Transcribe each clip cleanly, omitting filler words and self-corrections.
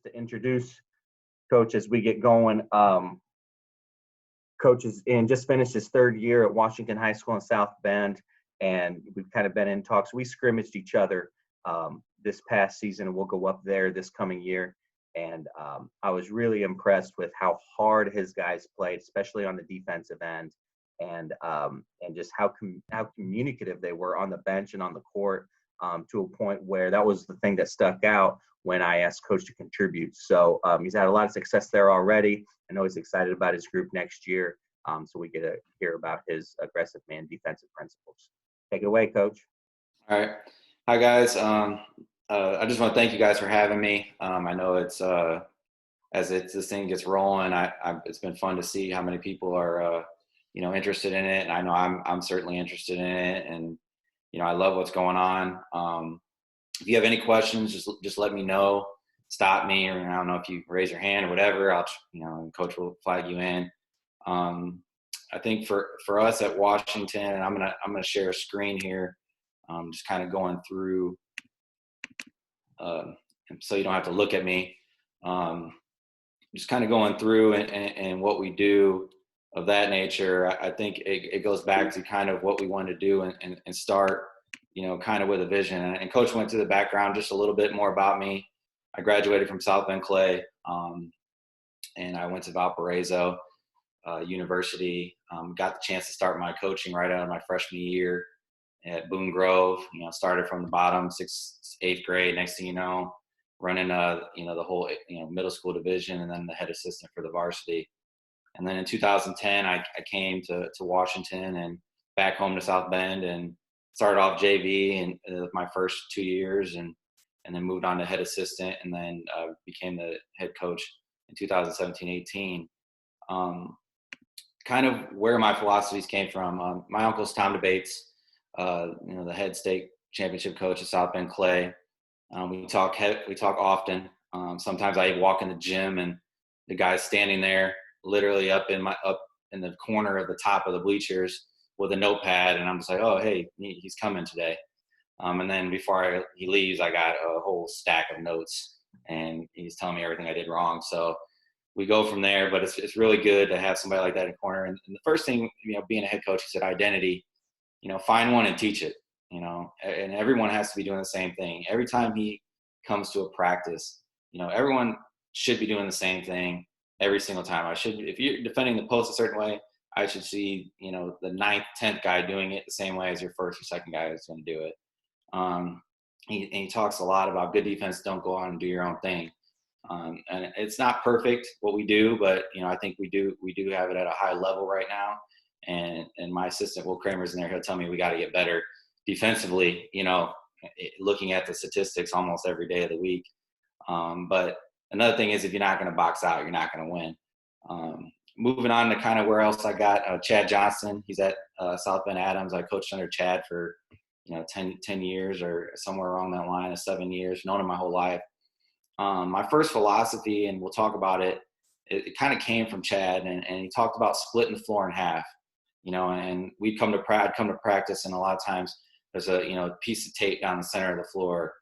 to introduce Coach as we get going. Coach is just finished his third year at Washington High School in South Bend, and we've kind of been in talks. We scrimmaged each other this past season, and we'll go up there this coming year. And I was really impressed with how hard his guys played, especially on the defensive end, and just how communicative they were on the bench and on the court, to a point where that was the thing that stuck out when I asked Coach to contribute. So he's had a lot of success there already. I know he's excited about his group next year, so we get to hear about his aggressive man defensive principles. Take it away, Coach. All right. Hi, guys. I just want to thank you guys for having me. I know it's this thing gets rolling, it's been fun to see how many people are interested in it, and I know I'm certainly interested in it, and I love what's going on. If you have any questions, just let me know. Stop me, or I don't know if you raise your hand or whatever. And Coach will flag you in. I think for us at Washington, and I'm gonna share a screen here. Just kind of going through, so you don't have to look at me. Just kind of going through and what we do of that nature. I think it goes back to kind of what we wanted to do and start, kind of with a vision. And Coach went through the background just a little bit more about me. I graduated from South Bend Clay, and I went to Valparaiso University. Got the chance to start my coaching right out of my freshman year at Boone Grove. Started from the bottom, 6th, 8th grade. Next thing you know, running the whole middle school division, and then the head assistant for the varsity. And then in 2010, I came to Washington and back home to South Bend and started off JV and my first 2 years, and then moved on to head assistant, and then became the head coach in 2017-18. Kind of where my philosophies came from. My uncle's Tom DeBates, the head state championship coach at South Bend Clay. We talk often. Sometimes I walk in the gym and the guy's standing there, literally up in the corner of the top of the bleachers with a notepad, and I'm just like, oh, hey, he's coming today. And then before he leaves, I got a whole stack of notes, and he's telling me everything I did wrong. So we go from there, but it's really good to have somebody like that in the corner. And the first thing, being a head coach, he said identity. Find one and teach it. And everyone has to be doing the same thing. Every time he comes to a practice, everyone should be doing the same thing every single time. If you're defending the post a certain way, I should see, the 9th, 10th guy doing it the same way as your first or second guy is going to do it. He talks a lot about good defense, don't go out and do your own thing. And it's not perfect what we do, but I think we do have it at a high level right now. And my assistant Will Kramer's in there. He'll tell me we got to get better defensively. Looking at the statistics almost every day of the week. But another thing is, if you're not going to box out, you're not going to win. Moving on to kind of where else I got Chad Johnson. He's at South Bend Adams. I coached under Chad for 10 years or somewhere along that line of 7 years. Known him my whole life. My first philosophy, and we'll talk about it, it kind of came from Chad, and he talked about splitting the floor in half, and I'd come to practice, and a lot of times there's a piece of tape down the center of the floor.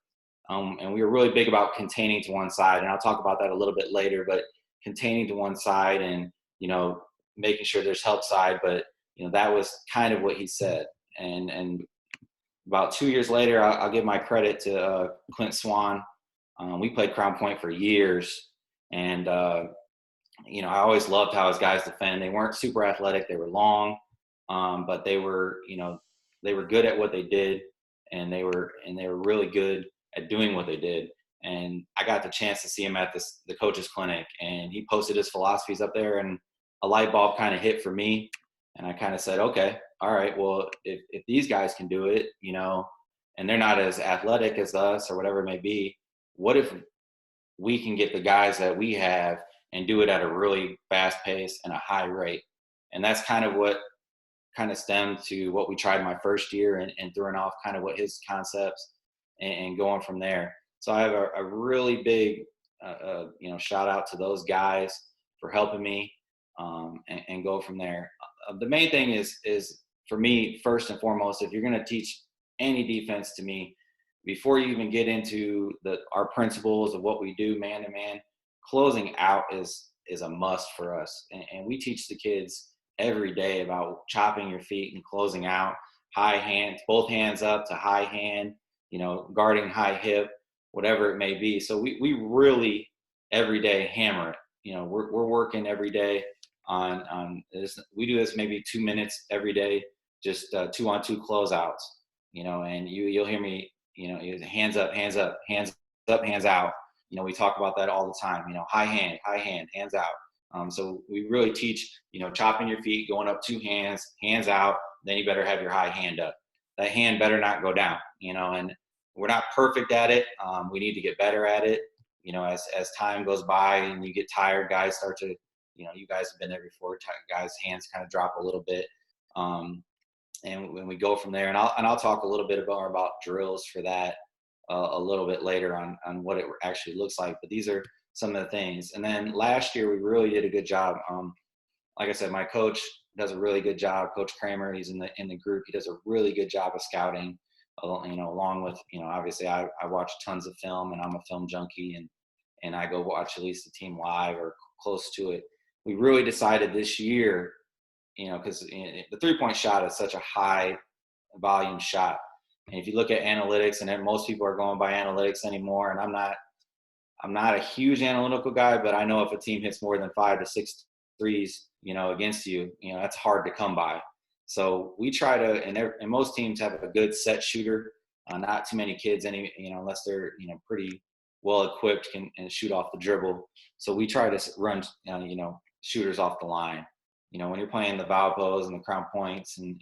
And we were really big about containing to one side, and I'll talk about that a little bit later, but containing to one side and, making sure there's help side, but, that was kind of what he said. And about 2 years later, I'll give my credit to Clint Swan. We played Crown Point for years, and I always loved how his guys defend. They weren't super athletic; they were long, but they were good at what they did, and they were really good at doing what they did. And I got the chance to see him at the coaches clinic, and he posted his philosophies up there, and a light bulb kind of hit for me, and I kind of said, okay, all right, well, if these guys can do it, and they're not as athletic as us or whatever it may be, what if we can get the guys that we have and do it at a really fast pace and a high rate? And that's kind of what kind of stemmed to what we tried my first year and throwing off kind of what his concepts and going from there. So I have a really big, shout out to those guys for helping me and go from there. The main thing is for me, first and foremost, if you're going to teach any defense to me, before you even get into our principles of what we do man to man, closing out is a must for us. And we teach the kids every day about chopping your feet and closing out, high hands, both hands up to high hand, guarding high hip, whatever it may be. So we really every day hammer it. We're working every day on this. We do this maybe 2 minutes every day, just 2-on-2 closeouts, and you'll hear me, hands up, hands up, hands up, hands out. We talk about that all the time, high hand, hands out. So we really teach, chopping your feet, going up 2 hands, hands out, then you better have your high hand up. That hand better not go down, and we're not perfect at it. We need to get better at it. As time goes by and you get tired, guys start to, you guys have been there before, guys' hands kind of drop a little bit. And when we go from there, and I'll talk a little bit more about drills for that a little bit later on what it actually looks like. But these are some of the things. And then last year we really did a good job. Like I said, my coach does a really good job. Coach Kramer, he's in the group. He does a really good job of scouting. Along with, obviously I watch tons of film, and I'm a film junkie, and I go watch at least the team live or close to it. We really decided this year, because the 3-point shot is such a high volume shot. And if you look at analytics, and most people are going by analytics anymore, and I'm not a huge analytical guy, but I know if a team hits more than 5 to 6 threes, against you, that's hard to come by. So we try to, and most teams have a good set shooter. Not too many kids, unless they're pretty well equipped, and shoot off the dribble. So we try to run shooters off the line. When you're playing the Valpos and the Crown Points, and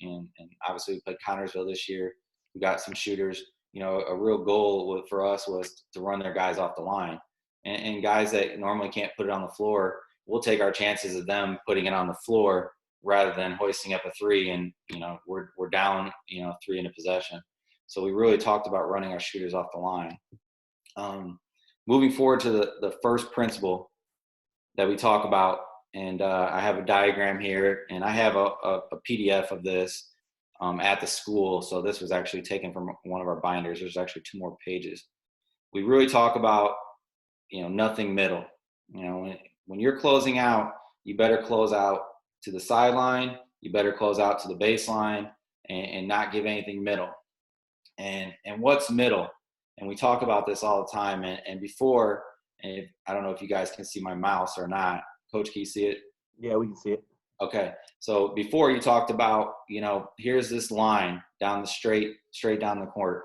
obviously we played Connersville this year, we got some shooters. A real goal for us was to run their guys off the line, and guys that normally can't put it on the floor, we'll take our chances of them putting it on the floor rather than hoisting up a 3 and we're down 3 in a possession. So we really talked about running our shooters off the line. Moving forward to the first principle that we talk about, and I have a diagram here, and I have a PDF of this at the school. So this was actually taken from one of our binders. There's actually 2 more pages. We really talk about nothing middle. When you're closing out, you better close out to the sideline, you better close out to the baseline, and not give anything middle. And what's middle? And we talk about this all the time. And before, and I don't know if you guys can see my mouse or not. Coach, can you see it? Yeah, we can see it. Okay. So before, you talked about, here's this line down the straight down the court.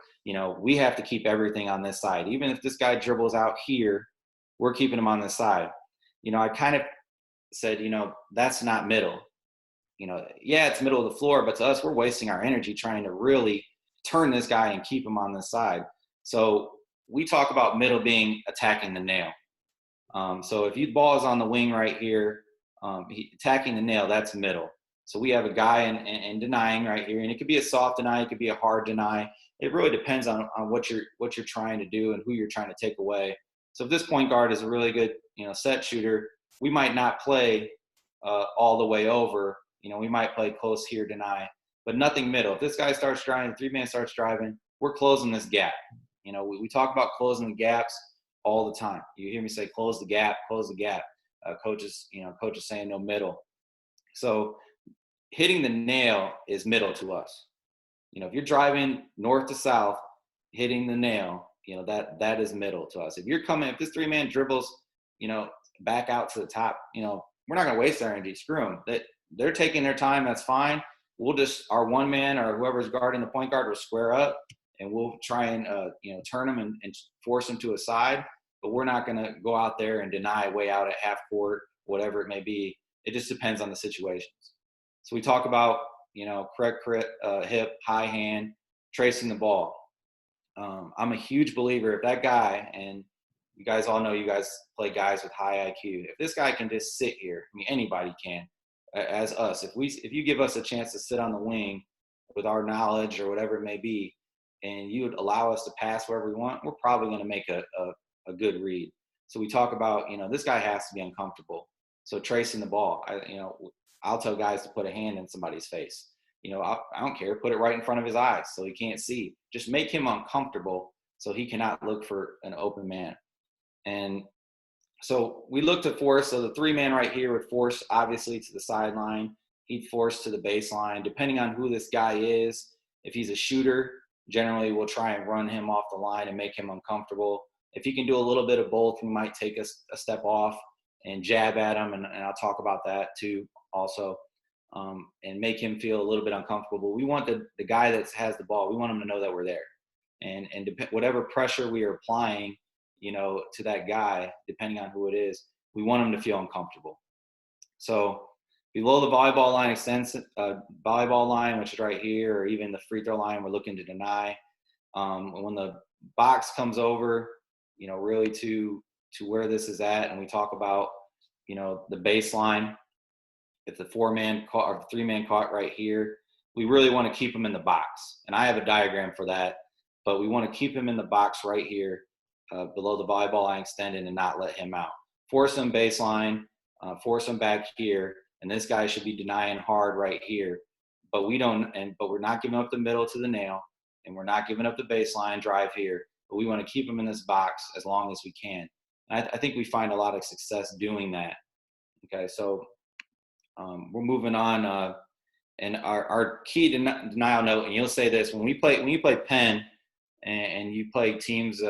We have to keep everything on this side. Even if this guy dribbles out here, we're keeping him on this side. I kind of said, that's not middle. Yeah, it's middle of the floor, but to us, we're wasting our energy trying to really turn this guy and keep him on this side. So we talk about middle being attacking the nail. So if your ball is on the wing right here, attacking the nail, that's middle. So we have a guy and denying right here, and it could be a soft deny, it could be a hard deny. It really depends on what you're trying to do and who you're trying to take away. So if this point guard is a really good set shooter, we might not play all the way over. We might play close here, deny, but nothing middle. If this guy starts driving, 3-man starts driving, we're closing this gap. We talk about closing the gaps all the time. You hear me say, close the gap, close the gap. Coaches saying no middle. So hitting the nail is middle to us. If you're driving north to south, hitting the nail, that is middle to us. If this 3-man dribbles, back out to the top, we're not going to waste our energy. Screw them. They're taking their time. That's fine. We'll just, our 1-man or whoever's guarding the point guard will square up, and we'll try and, turn them and force them to a side. But we're not going to go out there and deny way out at half court, whatever it may be. It just depends on the situations. So we talk about, correct hip, high hand, tracing the ball. I'm a huge believer if that guy, and you guys all know you guys play guys with high IQ. If this guy can just sit here, anybody can, as us. If you give us a chance to sit on the wing with our knowledge or whatever it may be, and you would allow us to pass wherever we want, we're probably going to make a good read. So we talk about, this guy has to be uncomfortable. So tracing the ball, I'll tell guys to put a hand in somebody's face. I don't care. Put it right in front of his eyes so he can't see. Just make him uncomfortable so he cannot look for an open man. And So we look to force. So the 3-man right here would force obviously to the sideline. He'd force to the baseline. Depending on who this guy is, if he's a shooter, generally we'll try and run him off the line and make him uncomfortable. If he can do a little bit of both, we might take a step off and jab at him, and I'll talk about that too also, and make him feel a little bit uncomfortable. We want the guy that has the ball, we want him to know that we're there. And whatever pressure we are applying, to that guy, depending on who it is, we want him to feel uncomfortable. So below the volleyball line volleyball line, which is right here, or even the free throw line, we're looking to deny. When the box comes over, really to where this is at, and we talk about, the baseline, if the 4-man caught or the 3-man caught right here, we really want to keep him in the box. And I have a diagram for that, but we want to keep him in the box right here, below the volleyball line extended, and not let him out. Force him baseline, force him back here, and this guy should be denying hard right here. But we're not giving up the middle to the nail, and we're not giving up the baseline drive here. But we want to keep him in this box as long as we can. And I think we find a lot of success doing that. Okay, so we're moving on, and our key denial note. And you'll say this when you play Penn, and you play teams,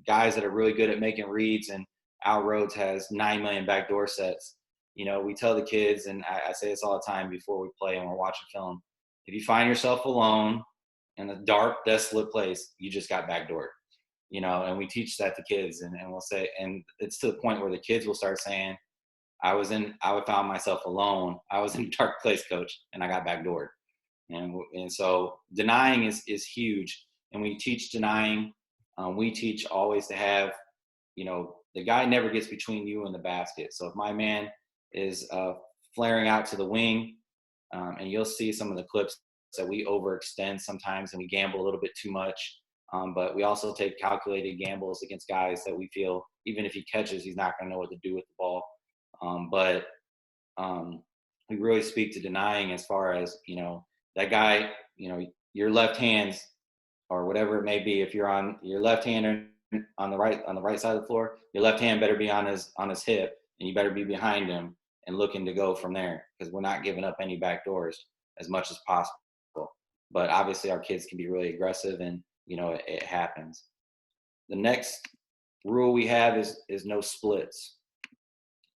guys that are really good at making reads, and Al Rhodes has 9 million backdoor sets. We tell the kids, and I say this all the time before we play and we're watching film, if you find yourself alone in a dark, desolate place, you just got backdoored. And we teach that to kids, and we'll say, and it's to the point where the kids will start saying, I found myself alone. I was in a dark place, coach, and I got backdoored. And so denying is huge. And we teach denying. We teach always to have, the guy never gets between you and the basket. So if my man is flaring out to the wing, and you'll see some of the clips that we overextend sometimes and we gamble a little bit too much. But we also take calculated gambles against guys that we feel, even if he catches, he's not going to know what to do with the ball. But we really speak to denying as far as, that guy, your left hands or whatever it may be. If you're on your left hand on the right side of the floor, your left hand better be on his hip, and you better be behind him and looking to go from there, because we're not giving up any back doors as much as possible. But obviously our kids can be really aggressive, and, it happens. The next rule we have is no splits.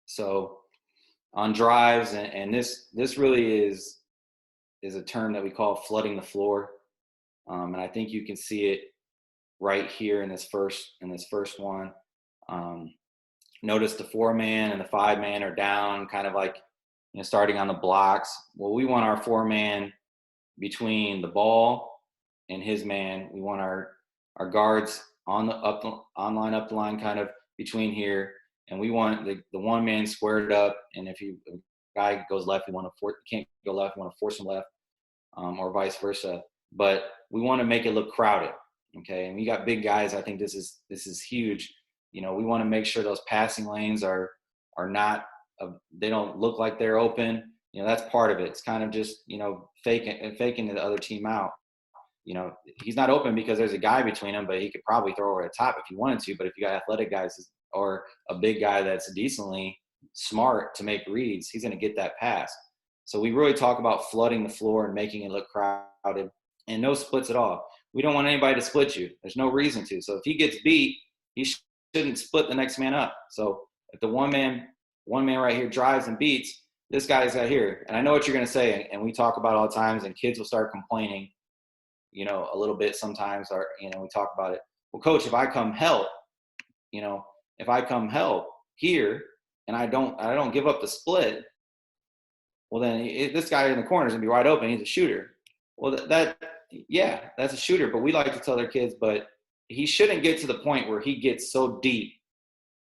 So on drives, and this really is a term that we call flooding the floor. And I think you can see it right here in this first one. Notice the 4-man and the 5-man are down, kind of like, starting on the blocks. Well, we want our 4-man between the ball and his man. We want our guards on the line, kind of between here. And we want the 1-man squared up. And if a guy goes left, can't go left, we want to force him left, or vice versa. But we want to make it look crowded. Okay. And we got big guys. I think this is huge. We want to make sure those passing lanes are not, they don't look like they're open. That's part of it. It's kind of just, faking the other team out. He's not open because there's a guy between them, but he could probably throw over the top if he wanted to. But if you got athletic guys or a big guy that's decently smart to make reads, he's going to get that pass. So we really talk about flooding the floor and making it look crowded, and no splits at all. We don't want anybody to split you. There's no reason to. So if he gets beat, he shouldn't split the next man up. So if the one man right here drives and beats, this guy's out here. And I know what you're going to say, and we talk about all the times, and kids will start complaining, a little bit sometimes, or, we talk about it. Well, coach, if I come help here and I don't give up the split, well, then this guy in the corner is going to be wide open. He's a shooter. Well, that's a shooter. But we like to tell their kids, but he shouldn't get to the point where he gets so deep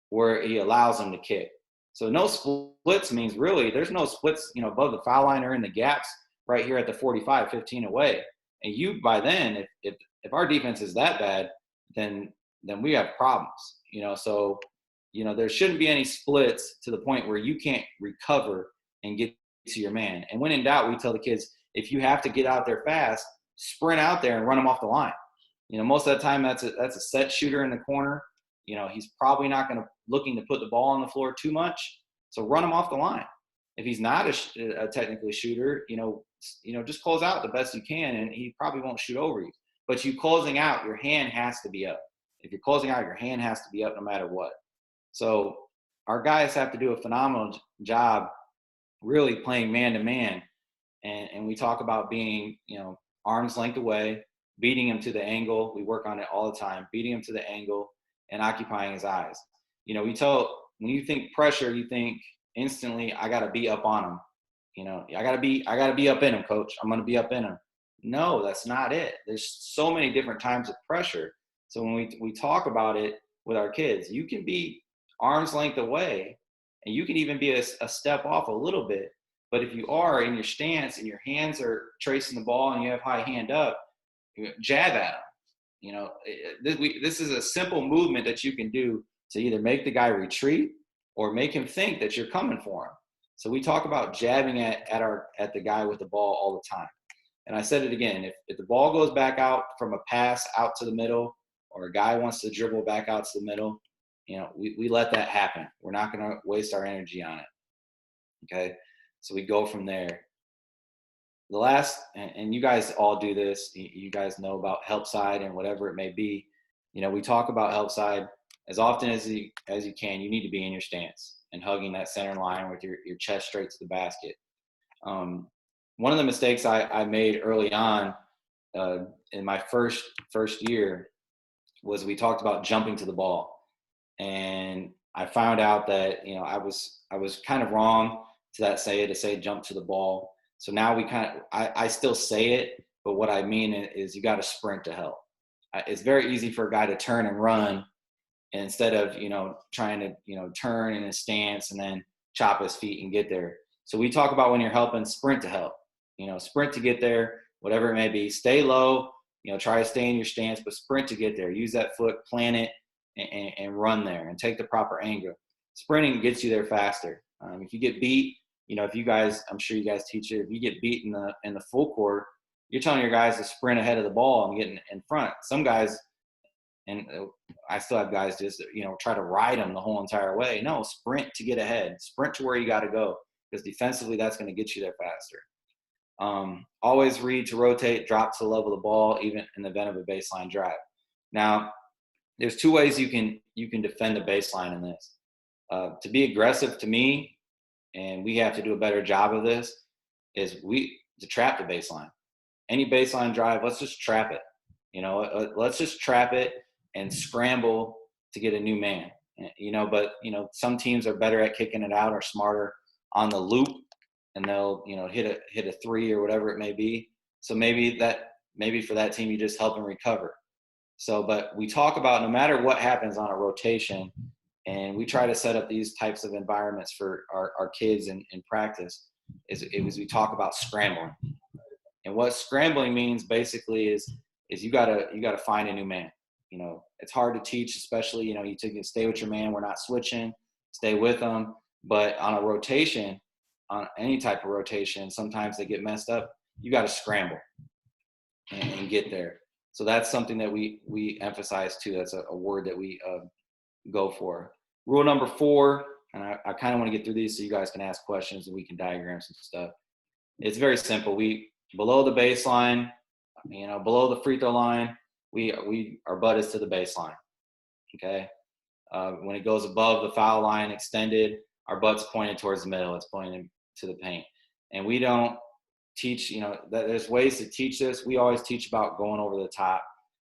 where he allows them to kick. So no splits means really there's no splits, above the foul line or in the gaps right here at the 45, 15 away. And you, by then, if our defense is that bad, then we have problems, So, there shouldn't be any splits to the point where you can't recover and get to your man. And when in doubt, we tell the kids, if you have to get out there fast, sprint out there and run them off the line. Most of the time that's a set shooter in the corner. he's probably not going to looking to put the ball on the floor too much. So run him off the line. If he's not a technically shooter, just close out the best you can, and he probably won't shoot over you. But you closing out, your hand has to be up. If you're closing out, your hand has to be up no matter what. So our guys have to do a phenomenal job really playing man-to-man. And we talk about being, arm's length away, beating him to the angle. We work on it all the time, beating him to the angle and occupying his eyes. When you think pressure, you think instantly, I got to be up on him. I got to be up in him, coach. I'm going to be up in him. No, that's not it. There's so many different times of pressure. So when we talk about it with our kids, you can be arm's length away, and you can even be a step off a little bit. But if you are in your stance and your hands are tracing the ball and you have high hand up, jab at him. This is a simple movement that you can do to either make the guy retreat or make him think that you're coming for him. So we talk about jabbing at the guy with the ball all the time. And I said it again, if the ball goes back out from a pass out to the middle, or a guy wants to dribble back out to the middle, we let that happen. We're not going to waste our energy on it. Okay. So we go from there. The last, and you guys all do this, you guys know about help side and whatever it may be. We talk about help side as often as you can. You need to be in your stance and hugging that center line with your chest straight to the basket. One of the mistakes I made early on in my first year was we talked about jumping to the ball. And I found out that, I was kind of wrong to say jump to the ball. So now I still say it, but what I mean is you got to sprint to help. It's very easy for a guy to turn and run, and instead of, trying to, turn in his stance and then chop his feet and get there. So we talk about when you're helping, sprint to help, sprint to get there, whatever it may be. Stay low, try to stay in your stance, but sprint to get there. Use that foot, plant it, and run there and take the proper angle. Sprinting gets you there faster. If you get beat, if you guys, I'm sure you guys teach it, if you get beat in the full court, you're telling your guys to sprint ahead of the ball and get in front. Some guys, and I still have guys just, try to ride them the whole entire way. No, sprint to get ahead. Sprint to where you got to go, because defensively that's going to get you there faster. Always read to rotate, drop to the level of the ball, even in the event of a baseline drive. Now, there's two ways you can defend the baseline in this. To be aggressive, to me, and we have to do a better job of this, is to trap the baseline. Any baseline drive, let's just trap it. Let's just trap it and scramble to get a new man. But some teams are better at kicking it out or smarter on the loop, and they'll hit a three or whatever it may be. So maybe for that team you just help them recover. So, but we talk about no matter what happens on a rotation, and we try to set up these types of environments for our kids in practice, is we talk about scrambling. And what scrambling means basically is you gotta find a new man. It's hard to teach, especially, you can stay with your man. We're not switching, stay with them. But on a rotation, on any type of rotation, sometimes they get messed up. You got to scramble and get there. So that's something that we emphasize too. That's a word that we go for. Rule number 4, and I kind of want to get through these so you guys can ask questions and we can diagram some stuff. It's very simple. Below the baseline, below the free throw line, our butt is to the baseline. Okay. When it goes above the foul line extended, our butt's pointed towards the middle. It's pointing to the paint. And we don't teach, that there's ways to teach this. We always teach about going over the top.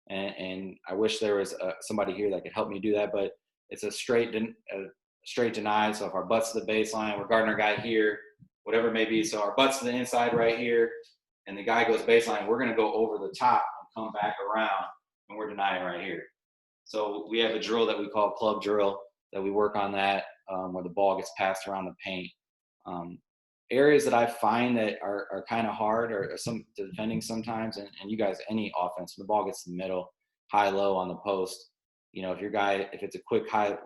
And I wish there was somebody here that could help me do that, but it's a straight deny. So if our butt's to the baseline, we're guarding our guy here, whatever it may be. So our butt's to the inside right here, and the guy goes baseline, we're going to go over the top and come back around, and we're denying right here. So we have a drill that we call club drill that we work on that, where the ball gets passed around the paint. Areas that I find that are kind of hard or some defending sometimes, and you guys, any offense, the ball gets to the middle, high, low on the post. If it's a quick high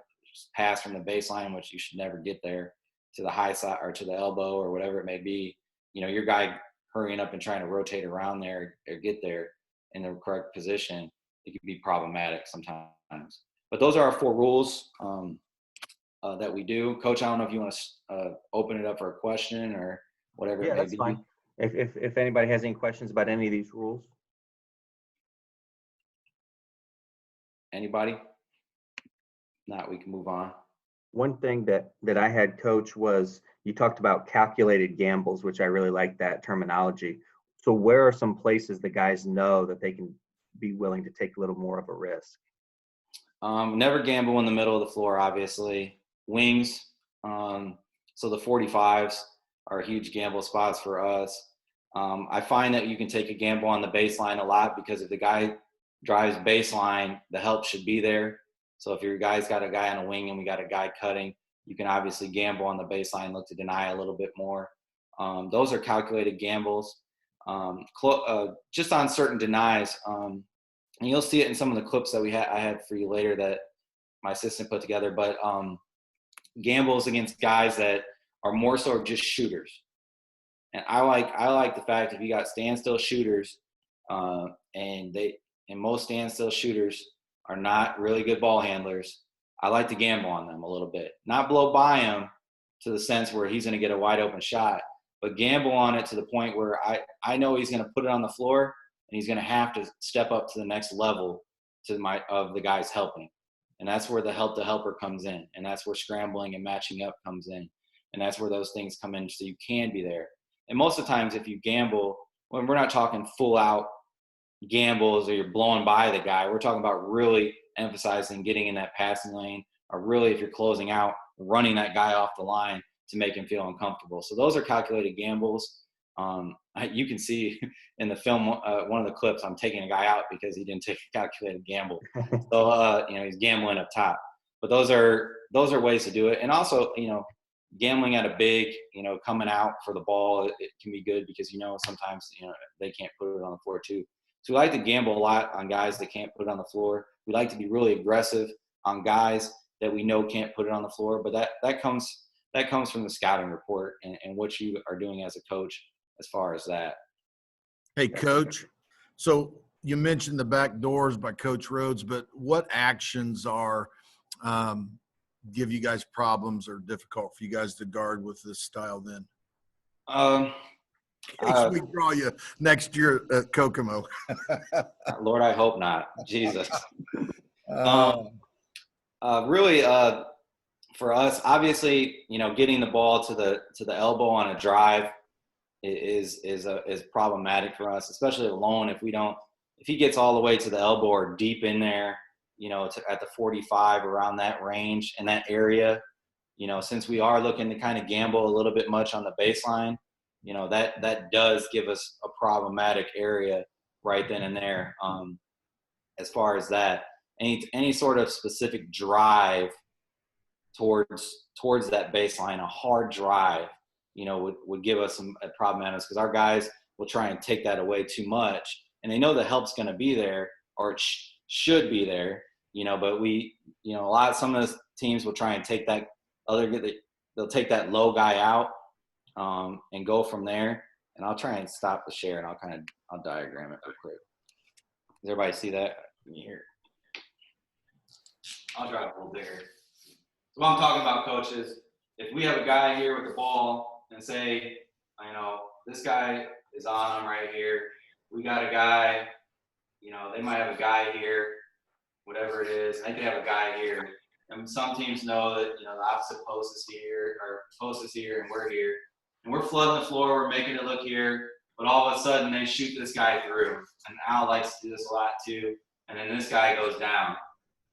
pass from the baseline, which you should never get there, to the high side or to the elbow or whatever it may be, your guy hurrying up and trying to rotate around there or get there in the correct position, it can be problematic sometimes. But those are our 4 rules that we do. Coach, I don't know if you want to open it up for a question or whatever it Yeah, may that's be. fine. If anybody has any questions about any of these rules. Anybody? Not, we can move on. One thing that I had, Coach, was you talked about calculated gambles, which I really like that terminology. So where are some places the guys know that they can be willing to take a little more of a risk? Never gamble in the middle of the floor, obviously. Wings. So the 45s are huge gamble spots for us. I find that you can take a gamble on the baseline a lot because if the guy drives baseline, the help should be there. So if your guy's got a guy on a wing and we got a guy cutting, you can obviously gamble on the baseline, look to deny a little bit more. Those are calculated gambles. Just on certain denies, and you'll see it in some of the clips that I had for you later that my assistant put together, but gambles against guys that are more so just shooters. And I like the fact if you got standstill shooters, and most standstill shooters are not really good ball handlers. I like to gamble on them a little bit, not blow by him to the sense where he's going to get a wide open shot, but gamble on it to the point where I know he's going to put it on the floor and he's going to have to step up to the next level of the guys helping. And that's where the help to helper comes in. And that's where scrambling and matching up comes in. And that's where those things come in so you can be there. And most of the times if you gamble, when we're not talking full out gambles or you're blowing by the guy, we're talking about really emphasizing getting in that passing lane, or really if you're closing out, running that guy off the line to make him feel uncomfortable. So those are calculated gambles. You can see in the film, one of the clips, I'm taking a guy out because he didn't take a calculated gamble. So, he's gambling up top. But those are ways to do it. And also, gambling at a big, coming out for the ball, it can be good because, sometimes, they can't put it on the floor too. So we like to gamble a lot on guys that can't put it on the floor. We like to be really aggressive on guys that we know can't put it on the floor. But that comes from the scouting report and what you are doing as a coach as far as that. Hey, Coach. So you mentioned the back doors by Coach Rhodes, but what actions are give you guys problems or difficult for you guys to guard with this style then? In case we draw you next year at Kokomo. Lord, I hope not. Jesus. Really, for us, obviously, getting the ball to the elbow on a drive is problematic for us, especially alone. If he gets all the way to the elbow or deep in there, at the 45 around that range and that area, since we are looking to kind of gamble a little bit much on the baseline, that does give us a problematic area right then and there. As far as that, any sort of specific drive towards that baseline, a hard drive, would give us a problem at us because our guys will try and take that away too much, and they know the help's going to be there or it should be there, but some of the teams will try and take that they'll take that low guy out and go from there. And I'll try and stop the share and I'll diagram it real quick. Does everybody see that? Can you hear it? I'll drive a little bigger. So what I'm talking about, coaches, if we have a guy here with the ball and say, this guy is on him right here. We got a guy, they might have a guy here, whatever it is. They could have a guy here. And some teams know that, the opposite post is here and we're here. And we're flooding the floor, we're making it look here, but all of a sudden they shoot this guy through. And Al likes to do this a lot too. And then this guy goes down.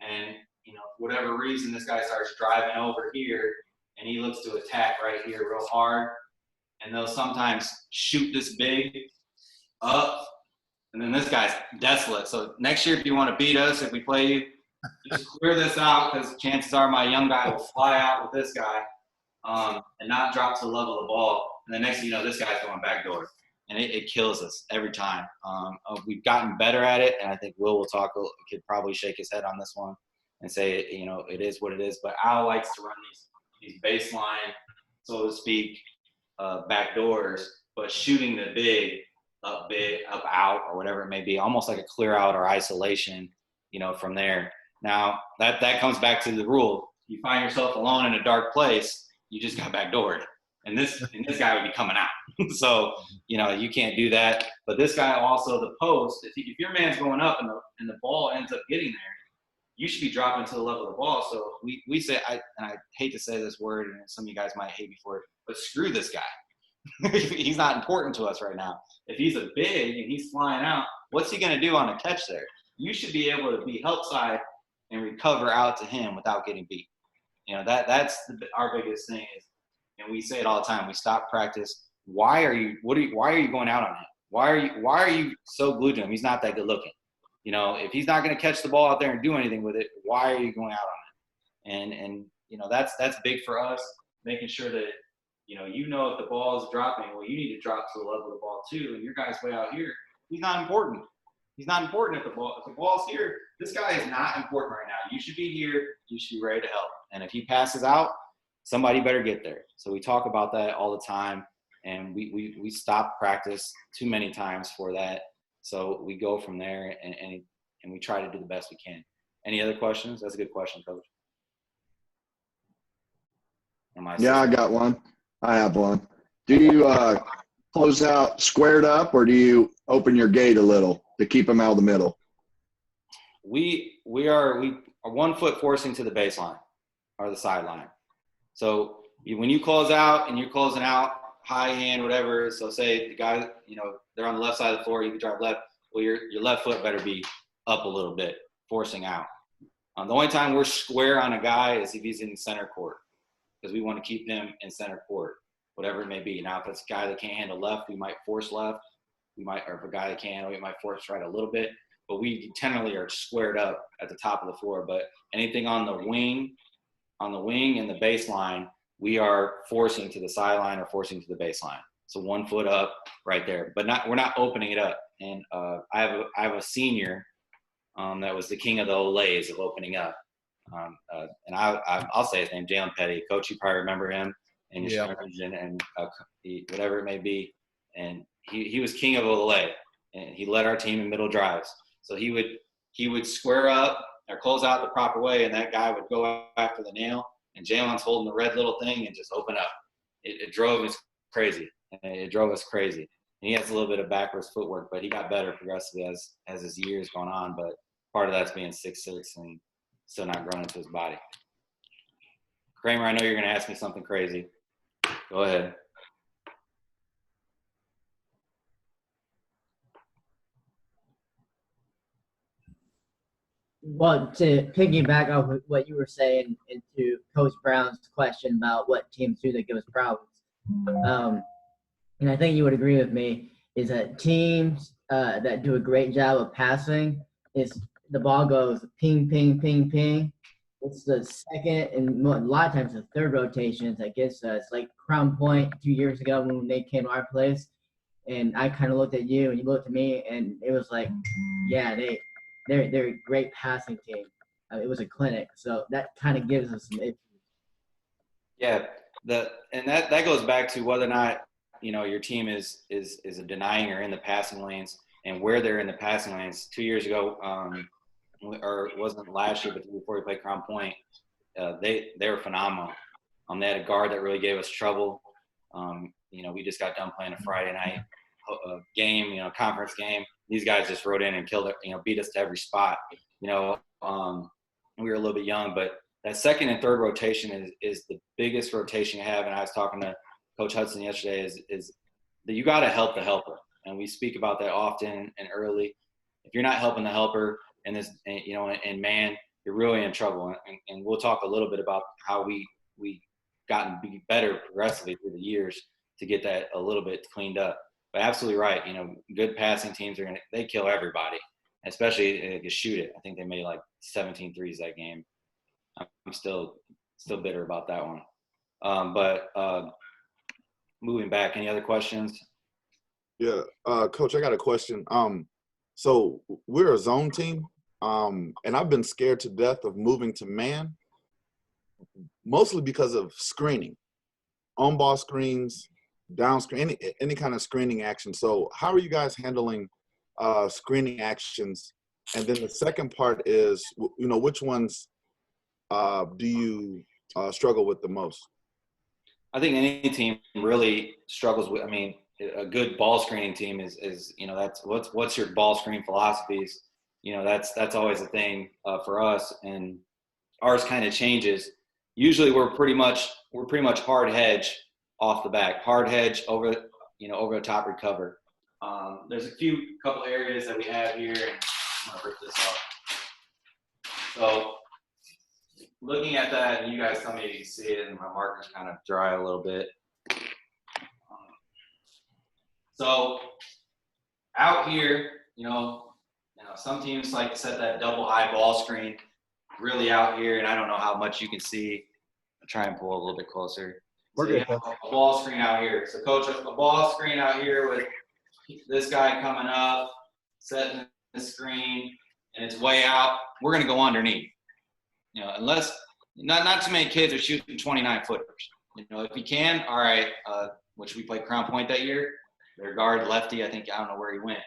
And, for whatever reason, this guy starts driving over here and he looks to attack right here real hard. And they'll sometimes shoot this big up. And then this guy's desolate. So next year, if you want to beat us, if we play you, just clear this out because chances are my young guy will fly out with this guy and not drop to the level of the ball. And the next thing you know, this guy's going back door. And it kills us every time. We've gotten better at it, and I think Will could probably shake his head on this one and say, it is what it is. But Al likes to run these baseline, so to speak, back doors, but shooting the big, out, or whatever it may be, almost like a clear out or isolation, from there. Now, that comes back to the rule. You find yourself alone in a dark place, you just got backdoored. And this guy would be coming out. So, you can't do that. But this guy also, the post, if your man's going up and the ball ends up getting there, you should be dropping to the level of the ball. So we say, and I hate to say this word, and some of you guys might hate me for it, but screw this guy. He's not important to us right now. If he's a big and he's flying out, what's he going to do on a catch there? You should be able to be help side and recover out to him without getting beat. That's our biggest thing is, and we say it all the time. We stop practice. Why are you going out on him? Why are you so glued to him? He's not that good looking. If he's not going to catch the ball out there and do anything with it, why are you going out on him? And that's big for us, making sure that if the ball is dropping, well, you need to drop to the level of the ball too. And your guy's way out here, he's not important. He's not important if the ball's here. This guy is not important right now. You should be here. You should be ready to help. And if he passes out, somebody better get there. So we talk about that all the time, and we stop practice too many times for that. So we go from there, and we try to do the best we can. Any other questions? That's a good question, Coach. Yeah, I got one. I have one. Do you close out squared up, or do you open your gate a little to keep them out of the middle? We are 1 foot forcing to the baseline or the sideline. So when you close out and you're closing out high hand, whatever. So say the guy, they're on the left side of the floor, you can drive left. Well, your left foot better be up a little bit, forcing out. The only time we're square on a guy is if he's in center court, because we want to keep him in center court, whatever it may be. Now, if it's a guy that can't handle left, we might force left. Or if a guy that can handle, we might force right a little bit. But we generally are squared up at the top of the floor. But anything on the wing and the baseline, we are forcing to the sideline or forcing to the baseline. So 1 foot up right there. But we're not opening it up. And I have a senior that was the king of the Olays of opening up. And I'll say his name, Jalen Petty. Coach, you probably remember him in your scrimmage and whatever it may be. And he was king of Olay, and he led our team in middle drives. So he would square up or close out the proper way, and that guy would go after the nail, and Jalen's holding the red little thing and just open up. It drove us crazy. It drove us crazy. And he has a little bit of backwards footwork, but he got better progressively as his years gone on. But part of that's being 6'6" and still not growing into his body. Kramer, I know you're going to ask me something crazy. Go ahead. Well, to piggyback off of what you were saying into Coach Brown's question about what teams do that give us problems, and I think you would agree with me, is that teams that do a great job of passing, is the ball goes ping, ping, ping, ping. It's the second and a lot of times the third rotations that gets us. Like Crown Point 2 years ago when they came to our place, and I kind of looked at you and you looked at me, and it was like, yeah, they're a great passing team. It was a clinic, so that kind of gives us some issues. Yeah, and that goes back to whether or not your team is a denying or in the passing lanes, and where they're in the passing lanes. 2 years ago, or it wasn't last year, but before we played Crown Point, they were phenomenal. They had a guard that really gave us trouble. We just got done playing a Friday night game, conference game. These guys just rode in and killed it, beat us to every spot. We were a little bit young, but that second and third rotation is the biggest rotation you have. And I was talking to Coach Hudson yesterday is that you got to help the helper. And we speak about that often and early. If you're not helping the helper and man, you're really in trouble. And we'll talk a little bit about how we gotten better progressively through the years to get that a little bit cleaned up. But absolutely right. Good passing teams they kill everybody, especially if you shoot it. I think they made like 17 threes that game. I'm still bitter about that one. But moving back, any other questions? Yeah, Coach, I got a question. So we're a zone team, and I've been scared to death of moving to man, mostly because of screening, on-ball screens, down screen, any kind of screening action. So how are you guys handling screening actions And then the second part is, which ones do you struggle with the most? I think any team really struggles with. I mean, a good ball screening team is that's what's your ball screen philosophies. That's always a thing for us, and ours kind of changes. Usually, we're pretty much hard hedge off the back, hard hedge over the top recover. There's a couple areas that we have here, and I'm gonna rip this up. So, looking at that, and you guys tell me if you can see it, and my marker's kind of dry a little bit. So out here, some teams like to set that double high ball screen really out here, and I don't know how much you can see. I'll try and pull a little bit closer. We're good. A ball screen out here. So coach, a ball screen out here with this guy coming up, setting the screen, and it's way out. We're going to go underneath. Unless not too many kids are shooting 29 footers. If you can, all right. Which we played Crown Point that year. Their guard lefty, I don't know where he went.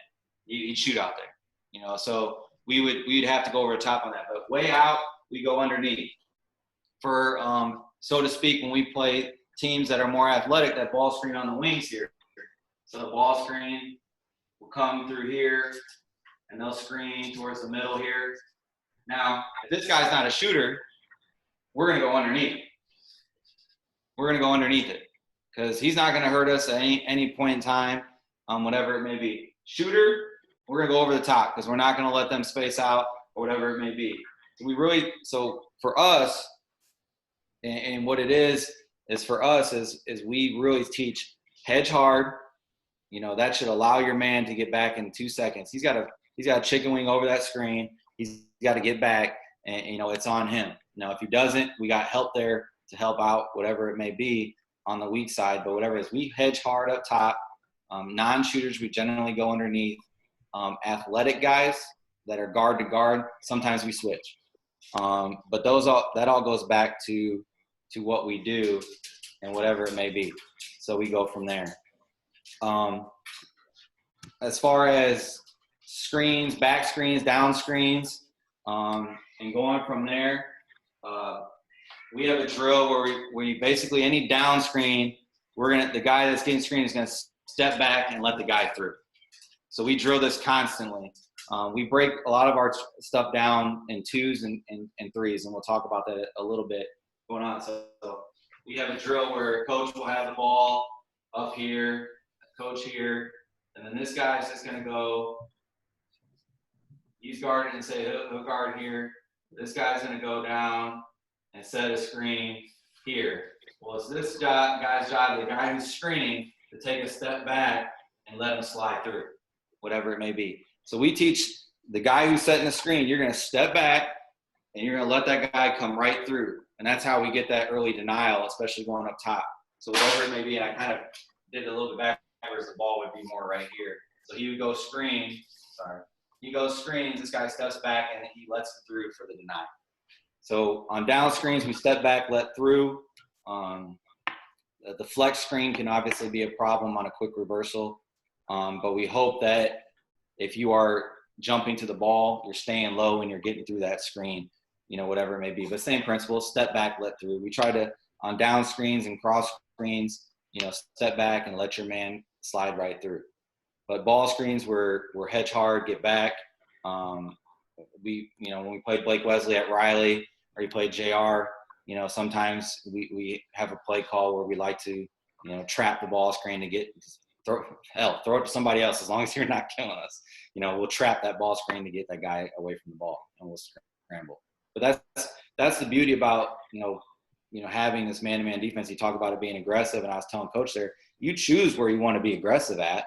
He'd shoot out there. So we'd have to go over the top on that. But way out, we go underneath. For so to speak, when we play teams that are more athletic, that ball screen on the wings here. So the ball screen will come through here, and they'll screen towards the middle here. Now, if this guy's not a shooter, we're going to go underneath. We're going to go underneath it because he's not going to hurt us at any point in time, whatever it may be. Shooter, we're going to go over the top because we're not going to let them space out or whatever it may be. So for us, and what it is for us is we really teach hedge hard. That should allow your man to get back in 2 seconds. He's got a chicken wing over that screen. He's got to get back, and it's on him. Now, if he doesn't, we got help there to help out, whatever it may be on the weak side. But whatever it is, we hedge hard up top. Non-shooters, we generally go underneath. Athletic guys that are guard to guard, sometimes we switch. But that all goes back to what we do and whatever it may be. So we go from there. As far as screens, back screens, down screens, and going from there, we have a drill where we basically any down screen, the guy that's getting screened is gonna step back and let the guy through. So we drill this constantly. We break a lot of our stuff down in 2s and 3s, and we'll talk about that a little bit going on. So we have a drill where coach will have the ball up here, coach here, and then this guy's just gonna go. He's guarding and say he'll guard here. This guy's gonna go down and set a screen here. Well, it's this guy's job, the guy who's screening, to take a step back and let him slide through, whatever it may be. So we teach the guy who's setting the screen, you're going to step back and you're going to let that guy come right through. And that's how we get that early denial, especially going up top. So whatever it may be, and I kind of did it a little bit backwards, the ball would be more right here. So he would go screen, he goes screens, this guy steps back and he lets it through for the deny. So on down screens, we step back, let through. The flex screen can obviously be a problem on a quick reversal. But we hope that if you are jumping to the ball, you're staying low and you're getting through that screen, whatever it may be. But same principle, step back, let through. We try to, on down screens and cross screens, step back and let your man slide right through. But ball screens, we're hedge hard, get back. When we played Blake Wesley at Riley, or you played JR, sometimes we have a play call where we like to, trap the ball screen to throw it to somebody else as long as you're not killing us. We'll trap that ball screen to get that guy away from the ball and we'll scramble. But that's the beauty about, having this man-to-man defense. You talk about it being aggressive, and I was telling coach there, you choose where you want to be aggressive at.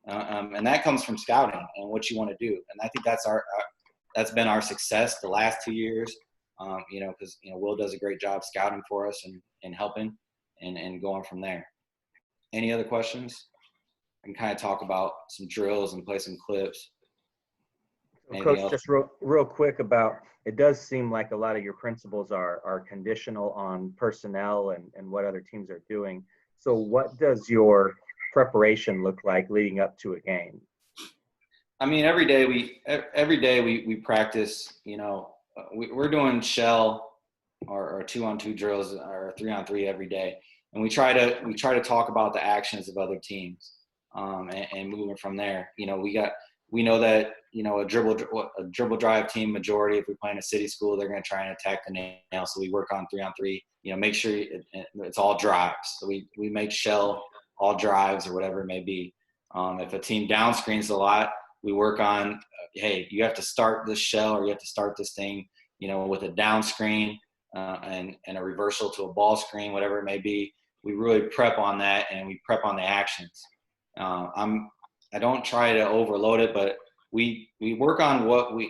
And that comes from scouting and what you want to do. And I think that's been our success the last 2 years. Because Will does a great job scouting for us and helping and going from there. Any other questions? I can kind of talk about some drills and play some clips. Coach, just real quick about, it does seem like a lot of your principles are conditional on personnel and what other teams are doing. So what does your preparation look like leading up to a game? I mean, every day we practice. You know, we're doing shell or 2-on-2 drills or 3-on-3 every day, and we try to talk about the actions of other teams, and moving from there. You know, we know that, you know, a dribble drive team majority, if we play in a city school, they're going to try and attack the nail. So we work on 3-on-3. You know, make sure it's all drives. So we make shell all drives or whatever it may be. If a team down screens a lot, we work on, hey, you have to start this shell or you have to start this thing, you know, with a down screen and a reversal to a ball screen, whatever it may be. We really prep on that, and we prep on the actions. I don't try to overload it, but we work on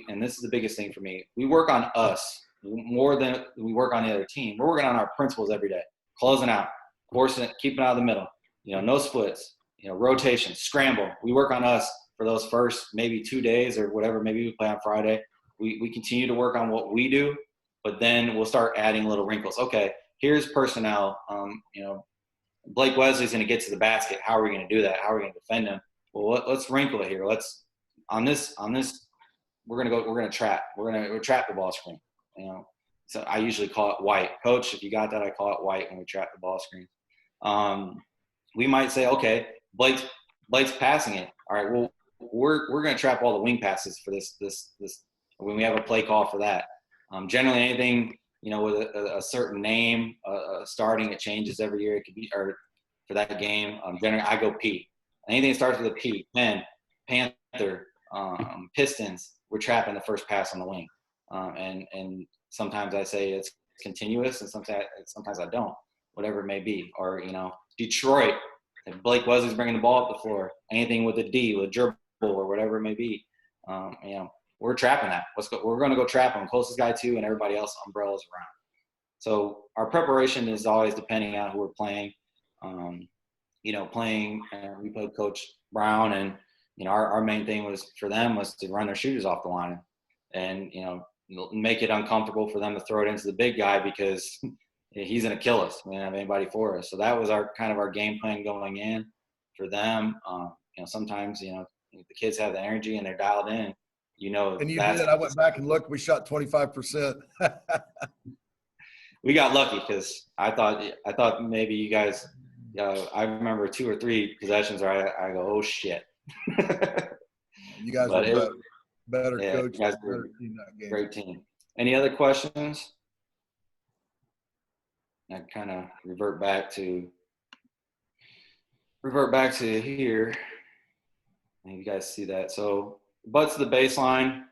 and this is the biggest thing for me, we work on us more than we work on the other team. We're working on our principles every day, closing out, forcing it, keeping it out of the middle, you know, no splits, you know, rotation, scramble. We work on us for those first maybe 2 days or whatever. Maybe we play on Friday. We continue to work on what we do, but then we'll start adding little wrinkles. Okay, here's personnel. You know, Blake Wesley's going to get to the basket. How are we going to do that? How are we going to defend him? Well, let's wrinkle it here. On this, we're going to trap. We're trap the ball screen. You know, so I usually call it white. Coach, if you got that, I call it white when we trap the ball screen. We might say, okay, Blake's passing it. All right, well, we're going to trap all the wing passes for this when we have a play call for that. Generally, anything, you know, with a certain name starting, it changes every year. It could be, or for that game, generally I go P. Anything that starts with a P, Pen, Panther, Pistons, we're trapping the first pass on the wing. And sometimes I say it's continuous, and sometimes I don't, whatever it may be. Or, you know, Detroit, if Blake Wesley's bringing the ball up the floor, anything with a D, with a dribble or whatever it may be, you know, we're trapping that. We're going to go trap them, closest guy to, and everybody else umbrellas around. So our preparation is always depending on who we're playing. You know, we played Coach Brown, and, you know, our main thing was to run their shooters off the line and, you know, make it uncomfortable for them to throw it into the big guy, because he's going to kill us. We didn't have anybody for us. So that was our game plan going in for them. You know, sometimes, you know, the kids have the energy and they're dialed in, you know. And you did. I went back and looked. We shot 25%. We got lucky, because I thought maybe you guys, I remember 2 or 3 possessions where I go, oh shit. You guys were better coach. You guys were a great team. Any other questions? I kind of revert back to here. And you guys see that. So butts to the baseline.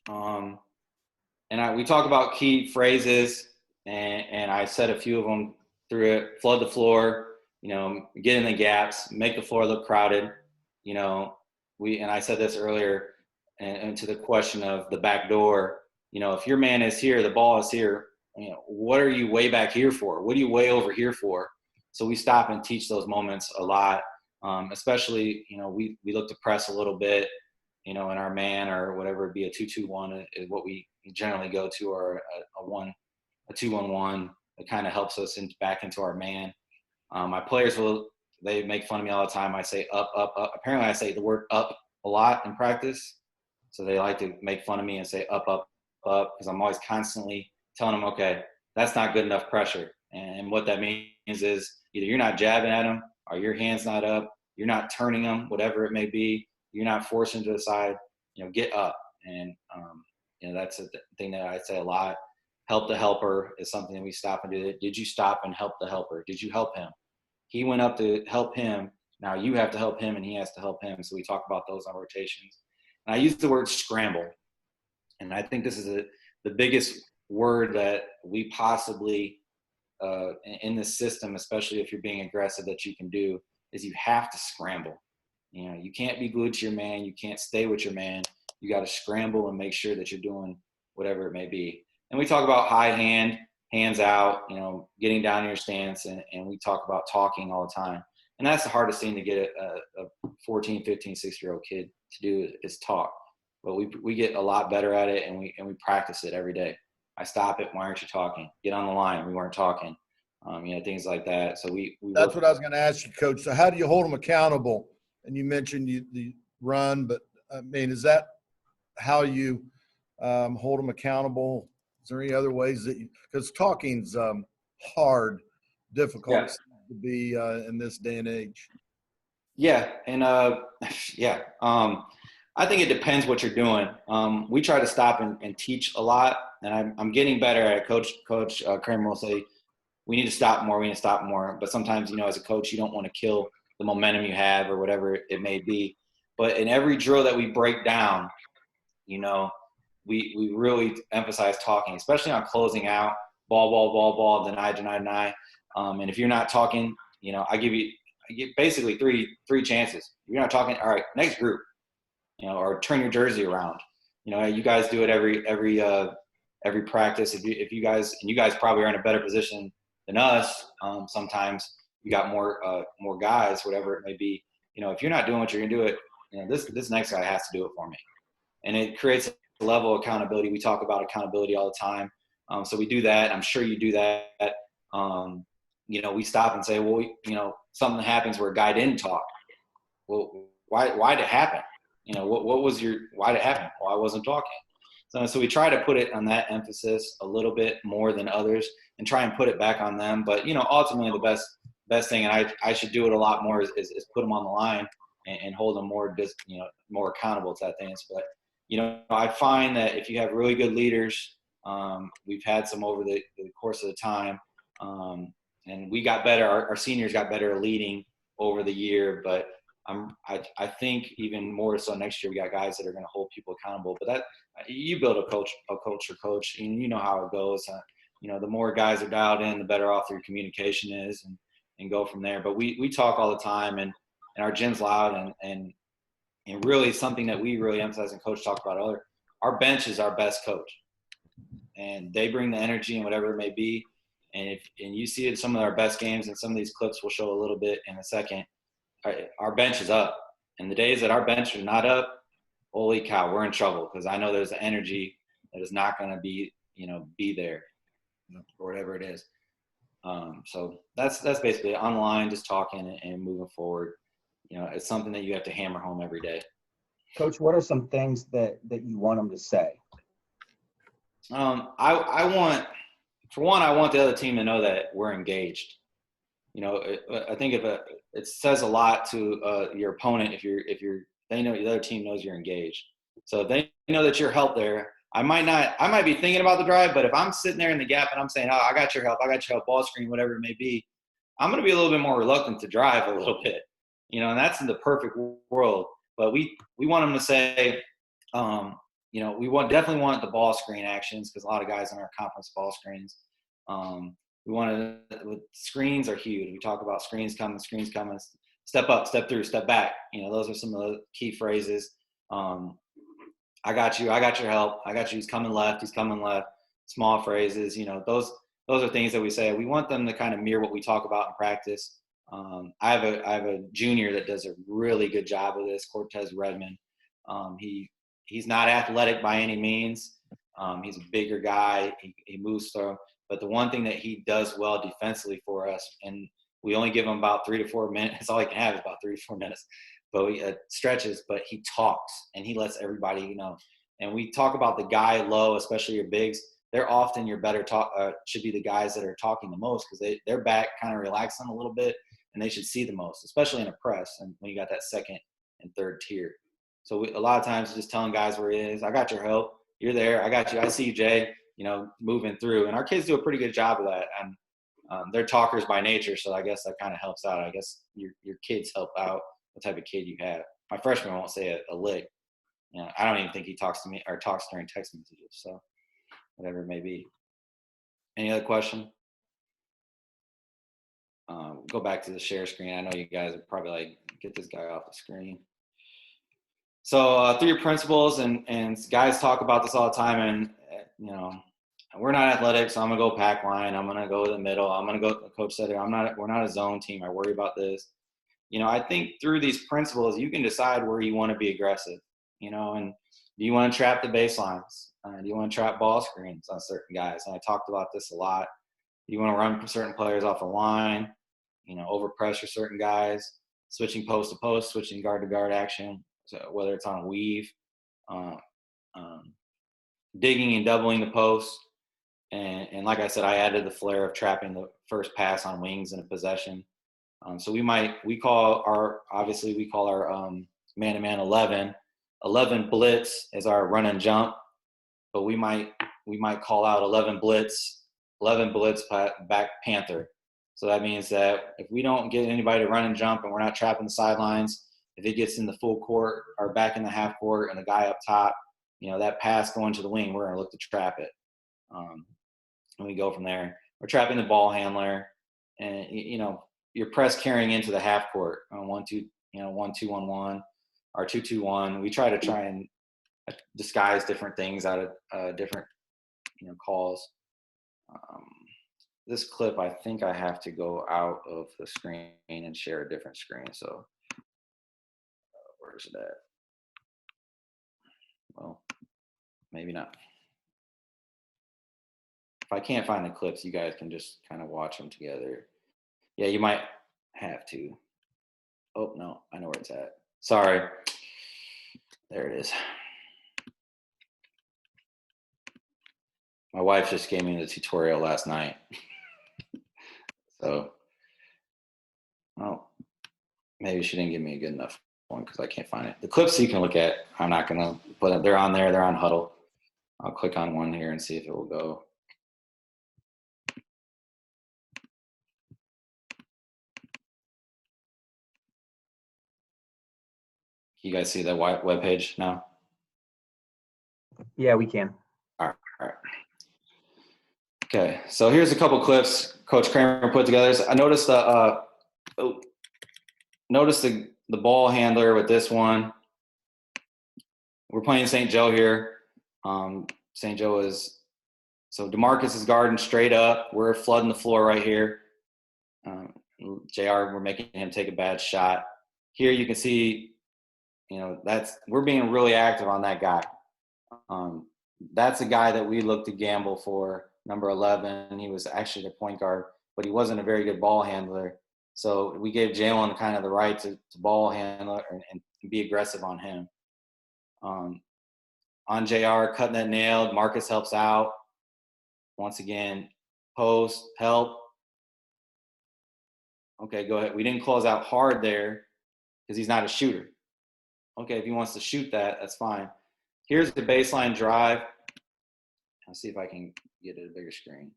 And we talk about key phrases, and I said a few of them through it. Flood the floor, you know, get in the gaps, make the floor look crowded. You know, and I said this earlier, and to the question of the back door, you know, if your man is here, the ball is here, you know, what are you way back here for? What are you way over here for? So we stop and teach those moments a lot, especially, you know, we look to press a little bit, you know, in our man or whatever, it be a 2-2-1 is what we generally go to, or a 2-1-1. It kind of helps us back into our man. My players they make fun of me all the time. I say up, up, up. Apparently I say the word up a lot in practice. So they like to make fun of me and say up, up, up, because I'm always constantly telling them, okay, that's not good enough pressure. And what that means is either you're not jabbing at them, or your hand's not up, you're not turning them, whatever it may be, you're not forcing to the side, you know, get up. And, you know, that's a thing that I say a lot. Help the helper is something that we stop and do. Did you stop and help the helper? Did you help him? He went up to help him. Now you have to help him, and he has to help him. So we talk about those on rotations. And I use the word scramble. And I think this is the biggest word that we possibly, in this system, especially if you're being aggressive, that you can do, is you have to scramble. You know, you can't be glued to your man. You can't stay with your man. You got to scramble and make sure that you're doing whatever it may be. And we talk about high hand, hands out, you know, getting down in your stance. And we talk about talking all the time. And that's the hardest thing to get a 14, 15, 16-year-old kid to do is talk. But we get a lot better at it, and we practice it every day. I stop it. Why aren't you talking? Get on the line. We weren't talking. You know, things like that. So we That's what I was going to ask you, Coach. So how do you hold them accountable? And you mentioned the run, but I mean, is that how you hold them accountable? Is there any other ways that because talking's hard, difficult Yeah. to be in this day and age? Yeah, and yeah, I think it depends what you're doing. We try to stop and teach a lot, and I'm getting better at it. Coach Kramer will say, we need to stop more, we need to stop more. But sometimes, as a coach, you don't want to kill the momentum you have or whatever it may be. But in every drill that we break down, we really emphasize talking, especially on closing out, ball, deny. And if you're not talking, I give basically three chances. If you're not talking, all right, next group, or turn your jersey around. You guys do it every practice. If you guys probably are in a better position than us. Sometimes you got more guys, whatever it may be. If you're not doing what you're gonna do it, this next guy has to do it for me, and it creates a level of accountability. We talk about accountability all the time, so we do that. I'm sure you do that. We stop and say, well, something happens where a guy didn't talk. Well, why did it happen? Why did it happen? Well, I wasn't talking. So we try to put it on that emphasis a little bit more than others and try and put it back on them. But, ultimately the best thing, and I should do it a lot more, is put them on the line and hold them more accountable to that things. But, I find that if you have really good leaders, we've had some over the course of the time, and we got better. Our seniors got better at leading over the year, but I think even more so next year we got guys that are going to hold people accountable. But that you build a culture coach, and you know how it goes. The more guys are dialed in, the better off your communication is, and go from there. But we talk all the time, and our gym's loud, and really something that we really emphasize and coach talked about earlier. Our bench is our best coach, and they bring the energy and whatever it may be. And you see it in some of our best games, and some of these clips will show a little bit in a second. Our bench is up, and the days that our bench are not up, holy cow, we're in trouble, because I know there's an energy that is not going to be there, or whatever it is. So that's basically online, just talking and moving forward. It's something that you have to hammer home every day. Coach, what are some things that you want them to say? I want the other team to know that we're engaged. I think it says a lot to your opponent if they know the other team knows you're engaged. So if they know that you're help there, I might be thinking about the drive, but if I'm sitting there in the gap and I'm saying, oh, I got your help, ball screen, whatever it may be, I'm going to be a little bit more reluctant to drive a little bit, and that's in the perfect world. But we want them to say, we definitely want the ball screen actions, because a lot of guys in our conference ball screens. Screens are huge. We talk about screens coming, step up, step through, step back. Those are some of the key phrases. I got you. I got your help. I got you. He's coming left. Small phrases. Those are things that we say. We want them to kind of mirror what we talk about in practice. I have a junior that does a really good job of this, Cortez Redmond. He's not athletic by any means. He's a bigger guy. He moves through. But the one thing that he does well defensively for us, and we only give him about 3 to 4 minutes. That's all he can have is about 3 to 4 minutes. But he stretches, but he talks, and he lets everybody know. And we talk about the guy low, especially your bigs. They're often your better should be the guys that are talking the most, because their back kind of relaxing a little bit, and they should see the most, especially in a press and when you got that second and third tier. So a lot of times just telling guys where he is. I got your help. You're there. I got you. I see you, Jay. Moving through. And our kids do a pretty good job of that. And they're talkers by nature, so I guess that kind of helps out. I guess your kids help out what type of kid you have. My freshman won't say a lick. I don't even think he talks to me or talks during text messages. So whatever it may be. Any other question? Go back to the share screen. I know you guys are probably like, get this guy off the screen. So through your principles, and guys talk about this all the time, and we're not athletic, so I'm gonna go pack line. I'm gonna go to the middle. I'm gonna go. Coach said, we're not a zone team. I worry about this. I think through these principles, you can decide where you want to be aggressive. And do you want to trap the baselines? Do you want to trap ball screens on certain guys? And I talked about this a lot. Do you want to run certain players off the line? Over pressure certain guys, switching post to post, switching guard to guard action, So whether it's on a weave, um, digging and doubling the post. And like I said, I added the flair of trapping the first pass on wings in a possession. So we call our man-to-man 11 blitz as our run and jump, but we might call out 11 blitz back Panther. So that means that if we don't get anybody to run and jump and we're not trapping the sidelines, if it gets in the full court or back in the half court and the guy up top, that pass going to the wing, we're going to look to trap it. And we go from there. We're trapping the ball handler, and you're press carrying into the half court on 1-2, 1-2-1-1 or 2-2-1. We try and disguise different things out of different calls. This clip, I think I have to go out of the screen and share a different screen. So where's it at? Well, maybe not. If I can't find the clips, you guys can just kind of watch them together. Yeah, you might have to. Oh, no, I know where it's at. Sorry. There it is. My wife just gave me the tutorial last night. So, well, maybe she didn't give me a good enough one because I can't find it. The clips you can look at, I'm not going to put it. They're on there. They're on Huddle. I'll click on one here and see if it will go. You guys see that web page now? Yeah, we can. All right. Okay, so here's a couple clips Coach Kramer put together. So I noticed the ball handler with this one. We're playing St. Joe here. St. Joe is so DeMarcus is guarding straight up. We're flooding the floor right here. JR, we're making him take a bad shot. Here you can see, we're being really active on that guy. That's a guy that we look to gamble for, number 11. He was actually the point guard, but he wasn't a very good ball handler. So we gave Jalen kind of the right to ball handler and be aggressive on him. On JR, cutting that nail, Marcus helps out. Once again, post, help. Okay, go ahead. We didn't close out hard there because he's not a shooter. Okay, if he wants to shoot that, that's fine. Here's the baseline drive. I'll see if I can get it a bigger screen.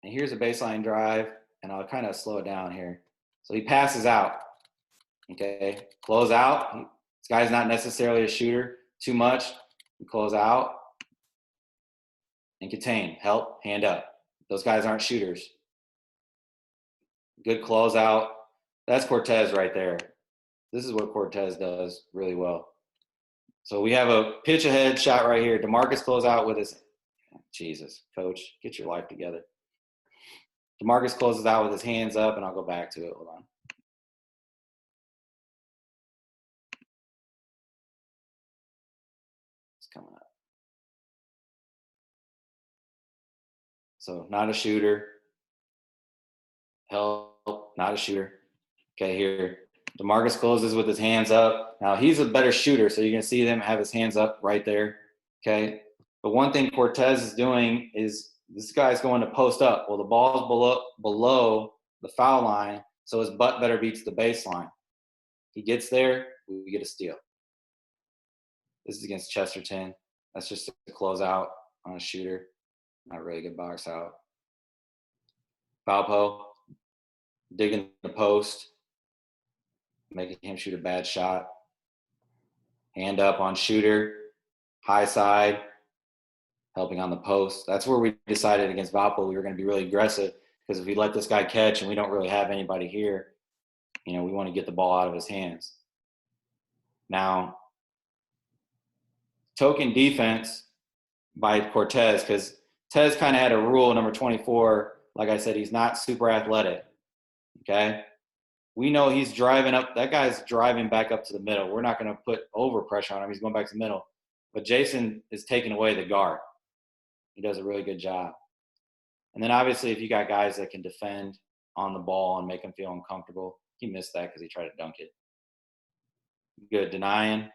And here's a baseline drive, and I'll kind of slow it down here. So he passes out. Okay, close out. This guy's not necessarily a shooter too much. We close out and contain. Help, hand up. Those guys aren't shooters. Good closeout. That's Cortez right there. This is what Cortez does really well. So we have a pitch ahead shot right here. DeMarcus close out with his, Jesus, coach, get your life together. DeMarcus closes out with his hands up, and I'll go back to it. Hold on. It's coming up. So not a shooter. Help, not a shooter. Okay, here. DeMarcus closes with his hands up. Now, he's a better shooter, so you can see him have his hands up right there, okay? But one thing Cortez is doing is this guy's going to post up. Well, the ball's below the foul line, so his butt better beats the baseline. He gets there, we get a steal. This is against Chesterton. That's just a closeout on a shooter. Not really good box out. Valpo, digging the post, making him shoot a bad shot. Hand up on shooter, high side, helping on the post. That's where we decided against Valpo we were going to be really aggressive because if we let this guy catch and we don't really have anybody here, we want to get the ball out of his hands. Now, token defense by Cortez, because Tez kind of had a rule, number 24, like I said, he's not super athletic, okay? We know he's driving up. That guy's driving back up to the middle. We're not going to put over pressure on him. He's going back to the middle. But Jason is taking away the guard. He does a really good job. And then obviously if you got guys that can defend on the ball and make him feel uncomfortable, he missed that because he tried to dunk it. Good. Denying.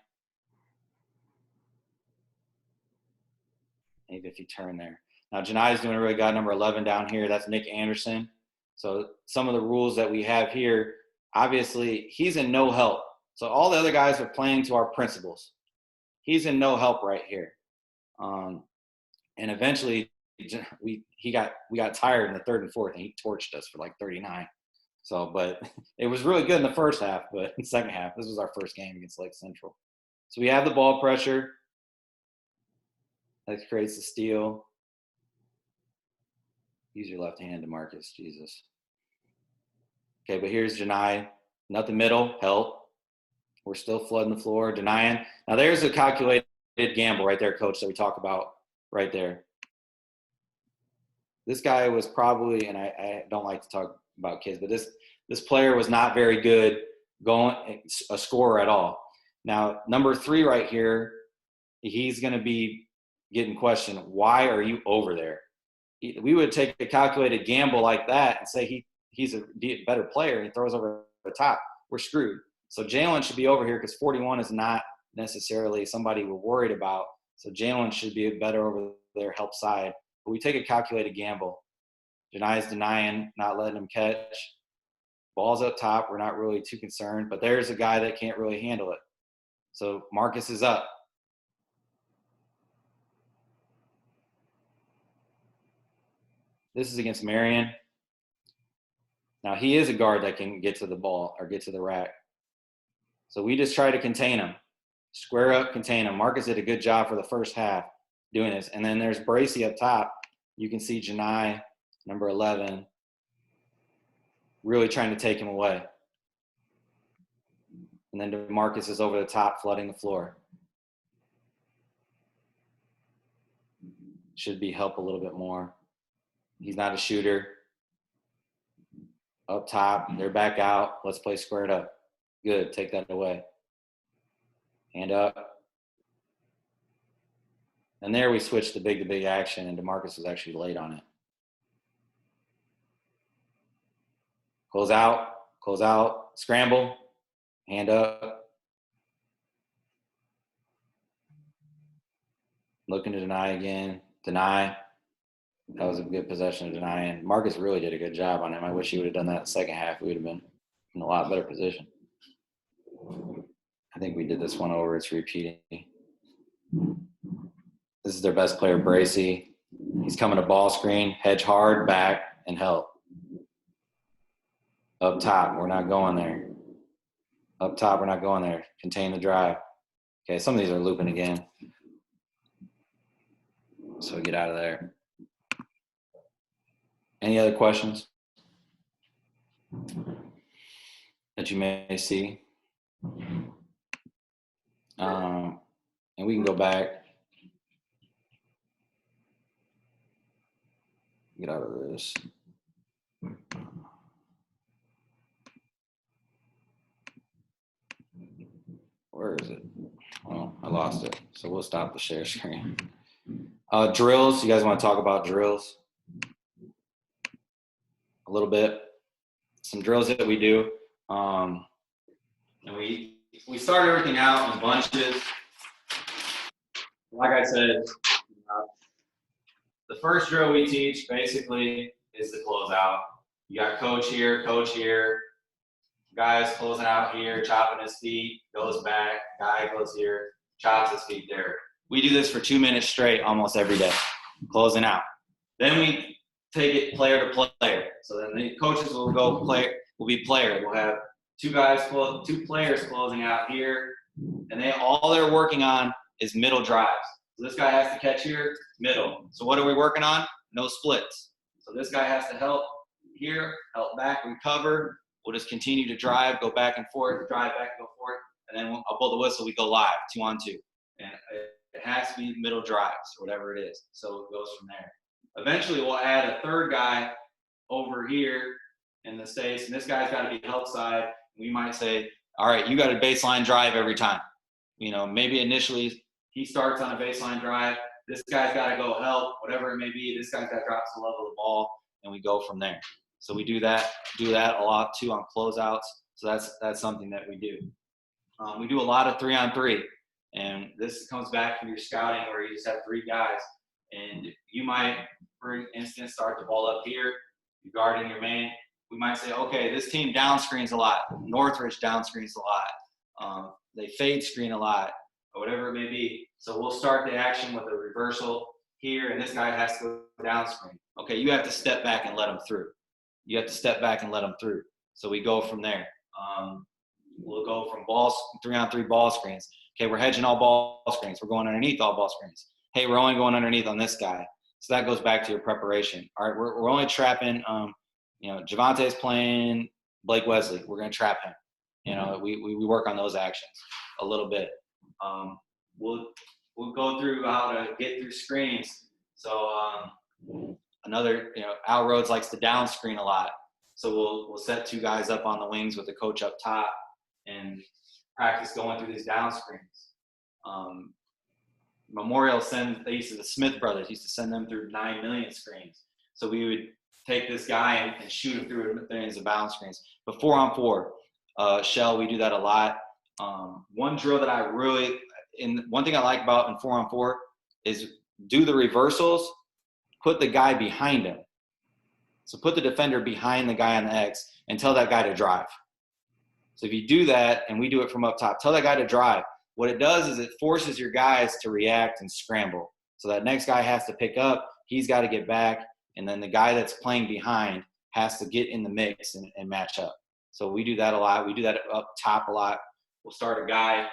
Maybe if you turn there. Now, Janai is doing a really good. Number 11 down here. That's Nick Anderson. So some of the rules that we have here, obviously, he's in no help. So all the other guys are playing to our principles. He's in no help right here. And eventually, we got tired in the third and fourth, and he torched us for like 39. So, but it was really good in the first half, but in the second half, this was our first game against Lake Central. So we have the ball pressure. That creates the steal. Use your left hand, DeMarcus. Jesus. Okay, but here's Janai. Nothing middle. Help. We're still flooding the floor. Denying. Now there's a calculated gamble right there, coach, that we talk about right there. This guy was probably, and I don't like to talk about kids, but this player was not very good going a scorer at all. Now, number 3 right here, he's going to be getting questioned. Why are you over there? We would take a calculated gamble like that and say he's a better player and he throws over the top. We're screwed. So Jalen should be over here because 41 is not necessarily somebody we're worried about. So Jalen should be better over there, help side. But we take a calculated gamble. Janai's denying, not letting him catch. Ball's up top. We're not really too concerned. But there's a guy that can't really handle it. So Marcus is up. This is against Marion. Now, he is a guard that can get to the ball or get to the rack. So we just try to contain him. Square up, contain him. Marcus did a good job for the first half doing this. And then there's Bracey up top. You can see Janai, number 11, really trying to take him away. And then DeMarcus is over the top, flooding the floor. Should be help a little bit more. He's not a shooter. Up top, they're back out. Let's play squared up. Good, take that away. Hand up. And there we switched to big action, and DeMarcus was actually late on it. Close out, scramble, hand up. Looking to deny again, deny. That was a good possession of denying. Marcus really did a good job on him. I wish he would have done that in the second half. We would have been in a lot better position. I think we did this one over. It's repeating. This is their best player, Bracey. He's coming to ball screen, hedge hard, back, and help. Up top, we're not going there. Up top, we're not going there. Contain the drive. Okay, some of these are looping again. So get out of there. Any other questions that you may see? And we can go back. Get out of this. Where is it? Oh, I lost it. So we'll stop the share screen. Drills. You guys want to talk about drills? A little bit. Some drills that we do. And we start everything out in bunches. Like I said, the first drill we teach basically is the closeout. You got coach here, guy's closing out here, chopping his feet, goes back, guy goes here, chops his feet there. We do this for 2 minutes straight almost every day, closing out. Then we take it player to player. So then the coaches will go player, will be player. We'll have two players closing out here, and all they're working on is middle drives. So this guy has to catch here, middle. So what are we working on? No splits. So this guy has to help here, help back, recover. We'll just continue to drive, go back and forth, drive back and go forth, and then I'll blow the whistle, we go live, 2-on-2. And it has to be middle drives, or whatever it is. So it goes from there. Eventually, we'll add a third guy over here in the States, and this guy's got to be help side. We might say, all right, you got a baseline drive every time. You know, maybe initially he starts on a baseline drive. This guy's got to go help, whatever it may be. This guy's got to drop to the level of the ball, and we go from there. So we do that a lot too on closeouts. So that's something that we do. We do a lot of 3-on-3, and this comes back from your scouting where you just have 3 guys, and you might, for instance, start the ball up here, you guarding your man. We might say, okay, this team down screens a lot. Northridge down screens a lot. They fade screen a lot, or whatever it may be. So we'll start the action with a reversal here, and this guy has to go down screen. Okay, you have to step back and let him through. You have to step back and let him through. So we go from there. We'll go from 3-on-3 ball screens. Okay, we're hedging all ball screens. We're going underneath all ball screens. Hey, we're only going underneath on this guy. So that goes back to your preparation. All right, we're only trapping, Javante's playing Blake Wesley. We're going to trap him. We work on those actions a little bit. We'll go through how to get through screens. So Al Rhodes likes to down screen a lot. So we'll set 2 guys up on the wings with the coach up top and practice going through these down screens. Memorial the Smith brothers used to send them through 9 million screens. So we would take this guy and shoot him through millions of bounce screens. But 4-on-4, shell, we do that a lot. One drill that one thing I like about in 4-on-4 is do the reversals, put the guy behind him. So put the defender behind the guy on the X and tell that guy to drive. So if you do that, and we do it from up top, tell that guy to drive. What it does is it forces your guys to react and scramble. So that next guy has to pick up, he's got to get back, and then the guy that's playing behind has to get in the mix and match up. So we do that a lot. We do that up top a lot. We'll start a guy.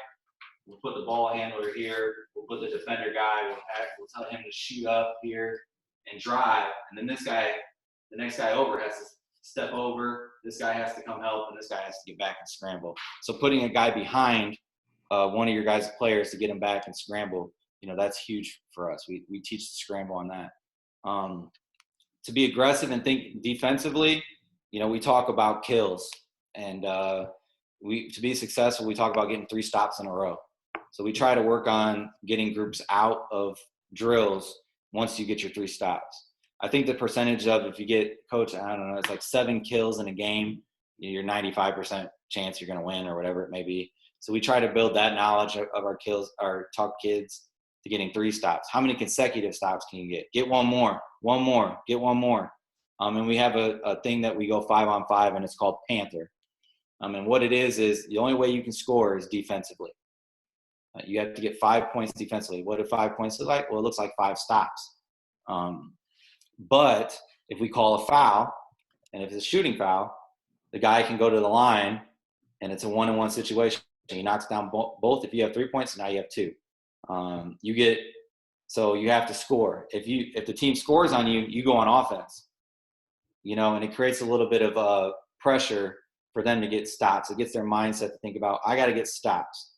We'll put the ball handler here. We'll put the defender guy. We'll tell him to shoot up here and drive. And then the next guy over has to step over. This guy has to come help, and this guy has to get back and scramble. So putting a guy behind one of your guys' players to get him back and scramble, that's huge for us. We teach the scramble on that. To be aggressive and think defensively, we talk about kills. And to be successful, we talk about getting 3 stops in a row. So we try to work on getting groups out of drills once you get your 3 stops. I think the percentage of, if you get, coach, I don't know, it's like 7 kills in a game, you're 95% chance you're going to win or whatever it may be. So we try to build that knowledge of our kills, our top kids, to getting 3 stops. How many consecutive stops can you get? Get one more, get one more. And we have a thing that we go 5-on-5, and it's called Panther. And what it is the only way you can score is defensively. You have to get 5 points defensively. What do 5 points look like? Well, it looks like 5 stops. But if we call a foul, and if it's a shooting foul, the guy can go to the line, and it's a 1-on-1 situation. He knocks down both. If you have 3 points, now you have 2. So you have to score. If the team scores on you, you go on offense. And it creates a little bit of pressure for them to get stops. It gets their mindset to think about, I got to get stops.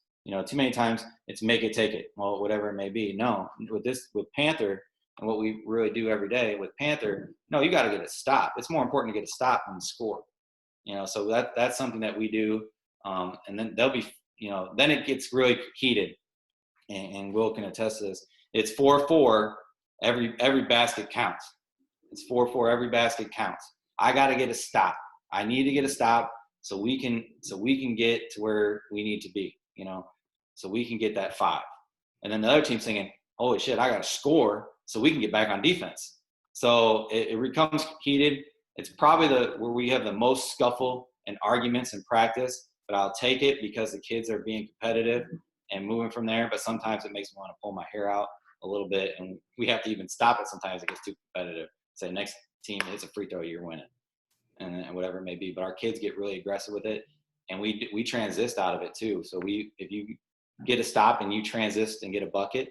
Too many times it's make it, take it. Well, whatever it may be. No, with Panther, and what we really do every day with Panther, no, you got to get a stop. It's more important to get a stop than score. So that's something that we do. And then they'll be, then it gets really heated, and Will can attest to this. It's 4-4. Every basket counts. It's 4-4. Every basket counts. I got to get a stop. I need to get a stop so we can get to where we need to be. So we can get that 5. And then the other team's thinking, holy shit, I got to score so we can get back on defense. So it becomes heated. It's probably where we have the most scuffle and arguments in practice, but I'll take it because the kids are being competitive and moving from there. But sometimes it makes me want to pull my hair out a little bit, and we have to even stop it. Sometimes it gets too competitive. Say next team hits a free throw, you're winning, and whatever it may be. But our kids get really aggressive with it, and we transist out of it too. So if you get a stop and you transist and get a bucket,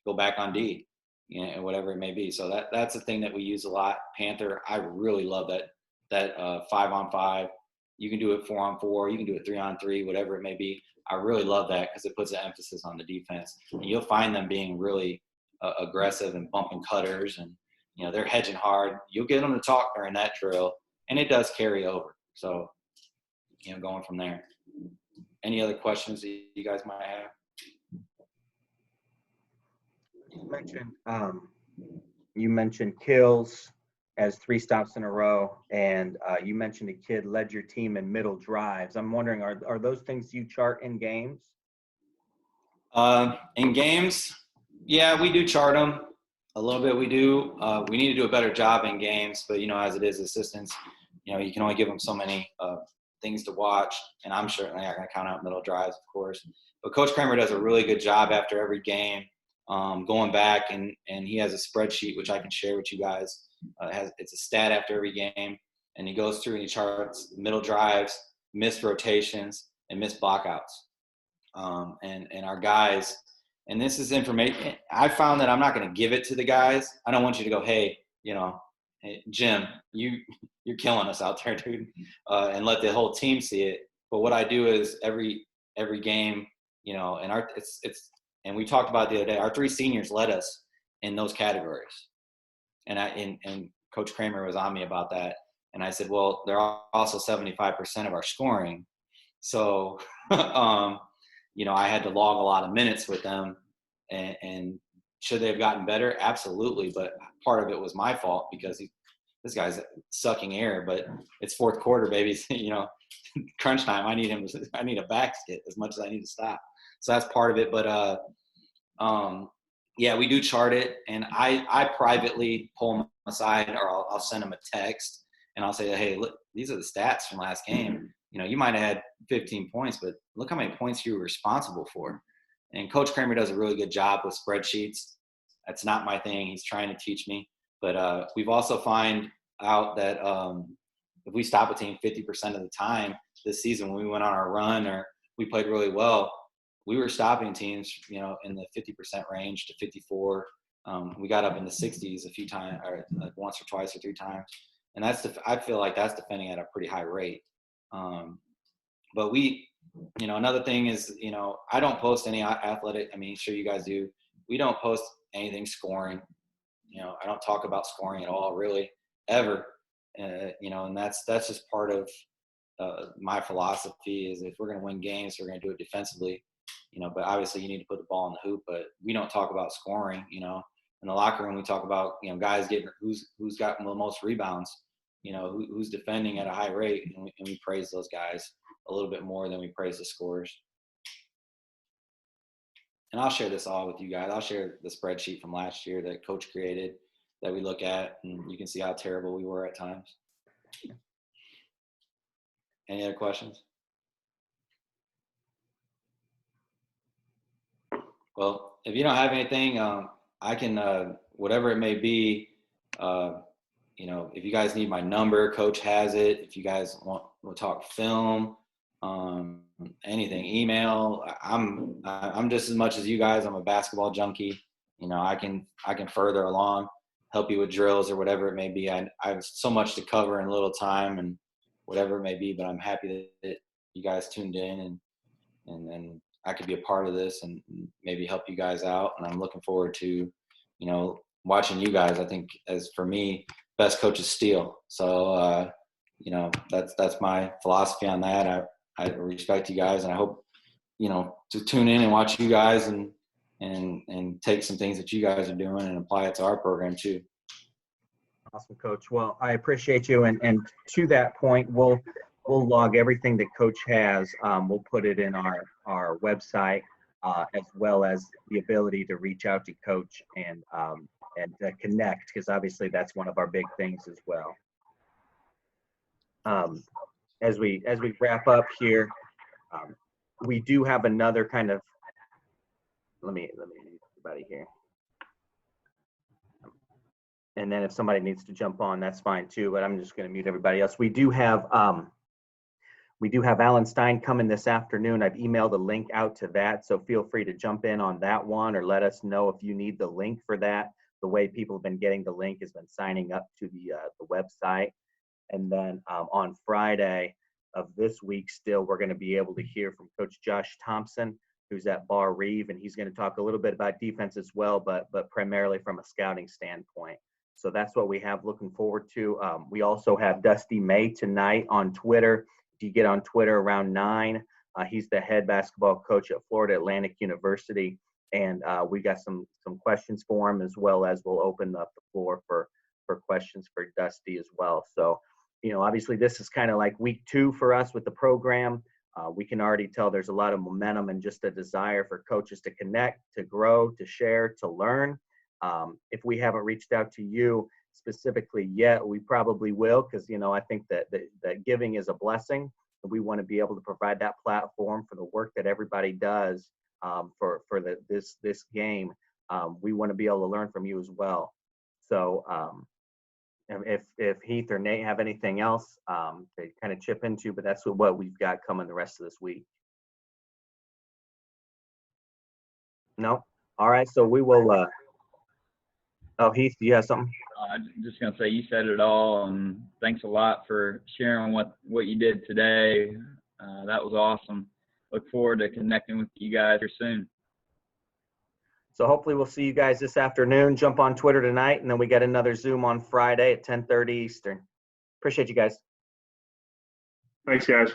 go back on D, and whatever it may be. So that's a thing that we use a lot. Panther, I really love that 5-on-5. You can do it 4-on-4. You can do it 3-on-3, whatever it may be. I really love that because it puts an emphasis on the defense. And you'll find them being really aggressive and bumping cutters, and they're hedging hard. You'll get them to talk during that drill, and it does carry over. So going from there. Any other questions that you guys might have? You mentioned kills. as 3 stops in a row, and you mentioned a kid led your team in middle drives. I'm wondering, are those things you chart in games? In games, yeah, we do chart them a little bit. We do. We need to do a better job in games, but as it is, assistants, you can only give them so many things to watch, and I'm certainly not going to count out middle drives, of course. But Coach Kramer does a really good job after every game, going back, and he has a spreadsheet which I can share with you guys. It's a stat after every game, and he goes through and he charts middle drives, missed rotations, and missed blockouts. And our guys, and this is information I found that I'm not going to give it to the guys. I don't want you to go, hey, hey, Jim, you're killing us out there, dude, and let the whole team see it. But what I do is every game, and and we talked about it the other day, our 3 seniors led us in those categories, and Coach Kramer was on me about that, and I said, well, they're also 75% of our scoring, so I had to log a lot of minutes with them, and should they have gotten better? Absolutely. But part of it was my fault because this guy's sucking air, but it's fourth quarter, baby. Crunch time. I need a back skit as much as I need to stop. So that's part of it. But, yeah, we do chart it, and I privately pull them aside, or I'll send them a text, and I'll say, hey, look, these are the stats from last game. You might have had 15 points, but look how many points you were responsible for. And Coach Kramer does a really good job with spreadsheets. That's not my thing. He's trying to teach me. But we've also find out that if we stop a team 50% of the time this season, when we went on our run or we played really well, we were stopping teams, in the 50% range to 54. We got up in the 60s a few times, or like once or twice or 3 times. And I feel like that's defending at a pretty high rate. But we, another thing is, I don't post any athletic. I mean, sure you guys do. We don't post anything scoring. I don't talk about scoring at all, really, ever. And that's just part of my philosophy is if we're going to win games, we're going to do it defensively. But obviously you need to put the ball in the hoop. But we don't talk about scoring. In the locker room we talk about guys getting who's got the most rebounds. Who's defending at a high rate, and we praise those guys a little bit more than we praise the scorers. And I'll share this all with you guys. I'll share the spreadsheet from last year that Coach created that we look at, and you can see how terrible we were at times. Any other questions? Well, if you don't have anything, I can, whatever it may be, if you guys need my number, Coach has it. If you guys want to talk film, anything, email. I'm just as much as you guys. I'm a basketball junkie. I can further along, help you with drills or whatever it may be. I have so much to cover in a little time and whatever it may be. But I'm happy that you guys tuned in and then I could be a part of this and maybe help you guys out. And I'm looking forward to, watching you guys. I think as for me, best coaches steal. So, that's my philosophy on that. I respect you guys, and I hope, to tune in and watch you guys and take some things that you guys are doing and apply it to our program too. Awesome, Coach. Well, I appreciate you. And to that point, we'll log everything that Coach has. We'll put it in our website, as well as the ability to reach out to Coach and connect, because obviously that's one of our big things as well. As we wrap up here, we do have another kind of. Let me mute everybody here. And then if somebody needs to jump on, that's fine too. But I'm just going to mute everybody else. We do have Alan Stein coming this afternoon. I've emailed a link out to that, so feel free to jump in on that one or let us know if you need the link for that. The way people have been getting the link has been signing up to the website. And then on Friday of this week, still, we're going to be able to hear from Coach Josh Thompson, who's at Bar Reeve, and he's going to talk a little bit about defense as well, but primarily from a scouting standpoint. So that's what we have looking forward to. We also have Dusty May tonight on Twitter. If you get on Twitter around 9, he's the head basketball coach at Florida Atlantic University. And we got some questions for him, as well as we'll open up the floor for for questions for Dusty as well. So, obviously this is kind of like week 2 for us with the program. We can already tell there's a lot of momentum and just a desire for coaches to connect, to grow, to share, to learn. If we haven't reached out to you specifically yet, we probably will, because, I think that giving is a blessing. We want to be able to provide that platform for the work that everybody does for this game. We want to be able to learn from you as well. So if Heath or Nate have anything else to kind of chip into, but that's what we've got coming the rest of this week. No? All right, so we will oh, Heath, do you have something? I'm just going to say you said it all, and thanks a lot for sharing what you did today. That was awesome. Look forward to connecting with you guys here soon. So hopefully we'll see you guys this afternoon. Jump on Twitter tonight, and then we got another Zoom on Friday at 10:30 Eastern. Appreciate you guys. Thanks, guys.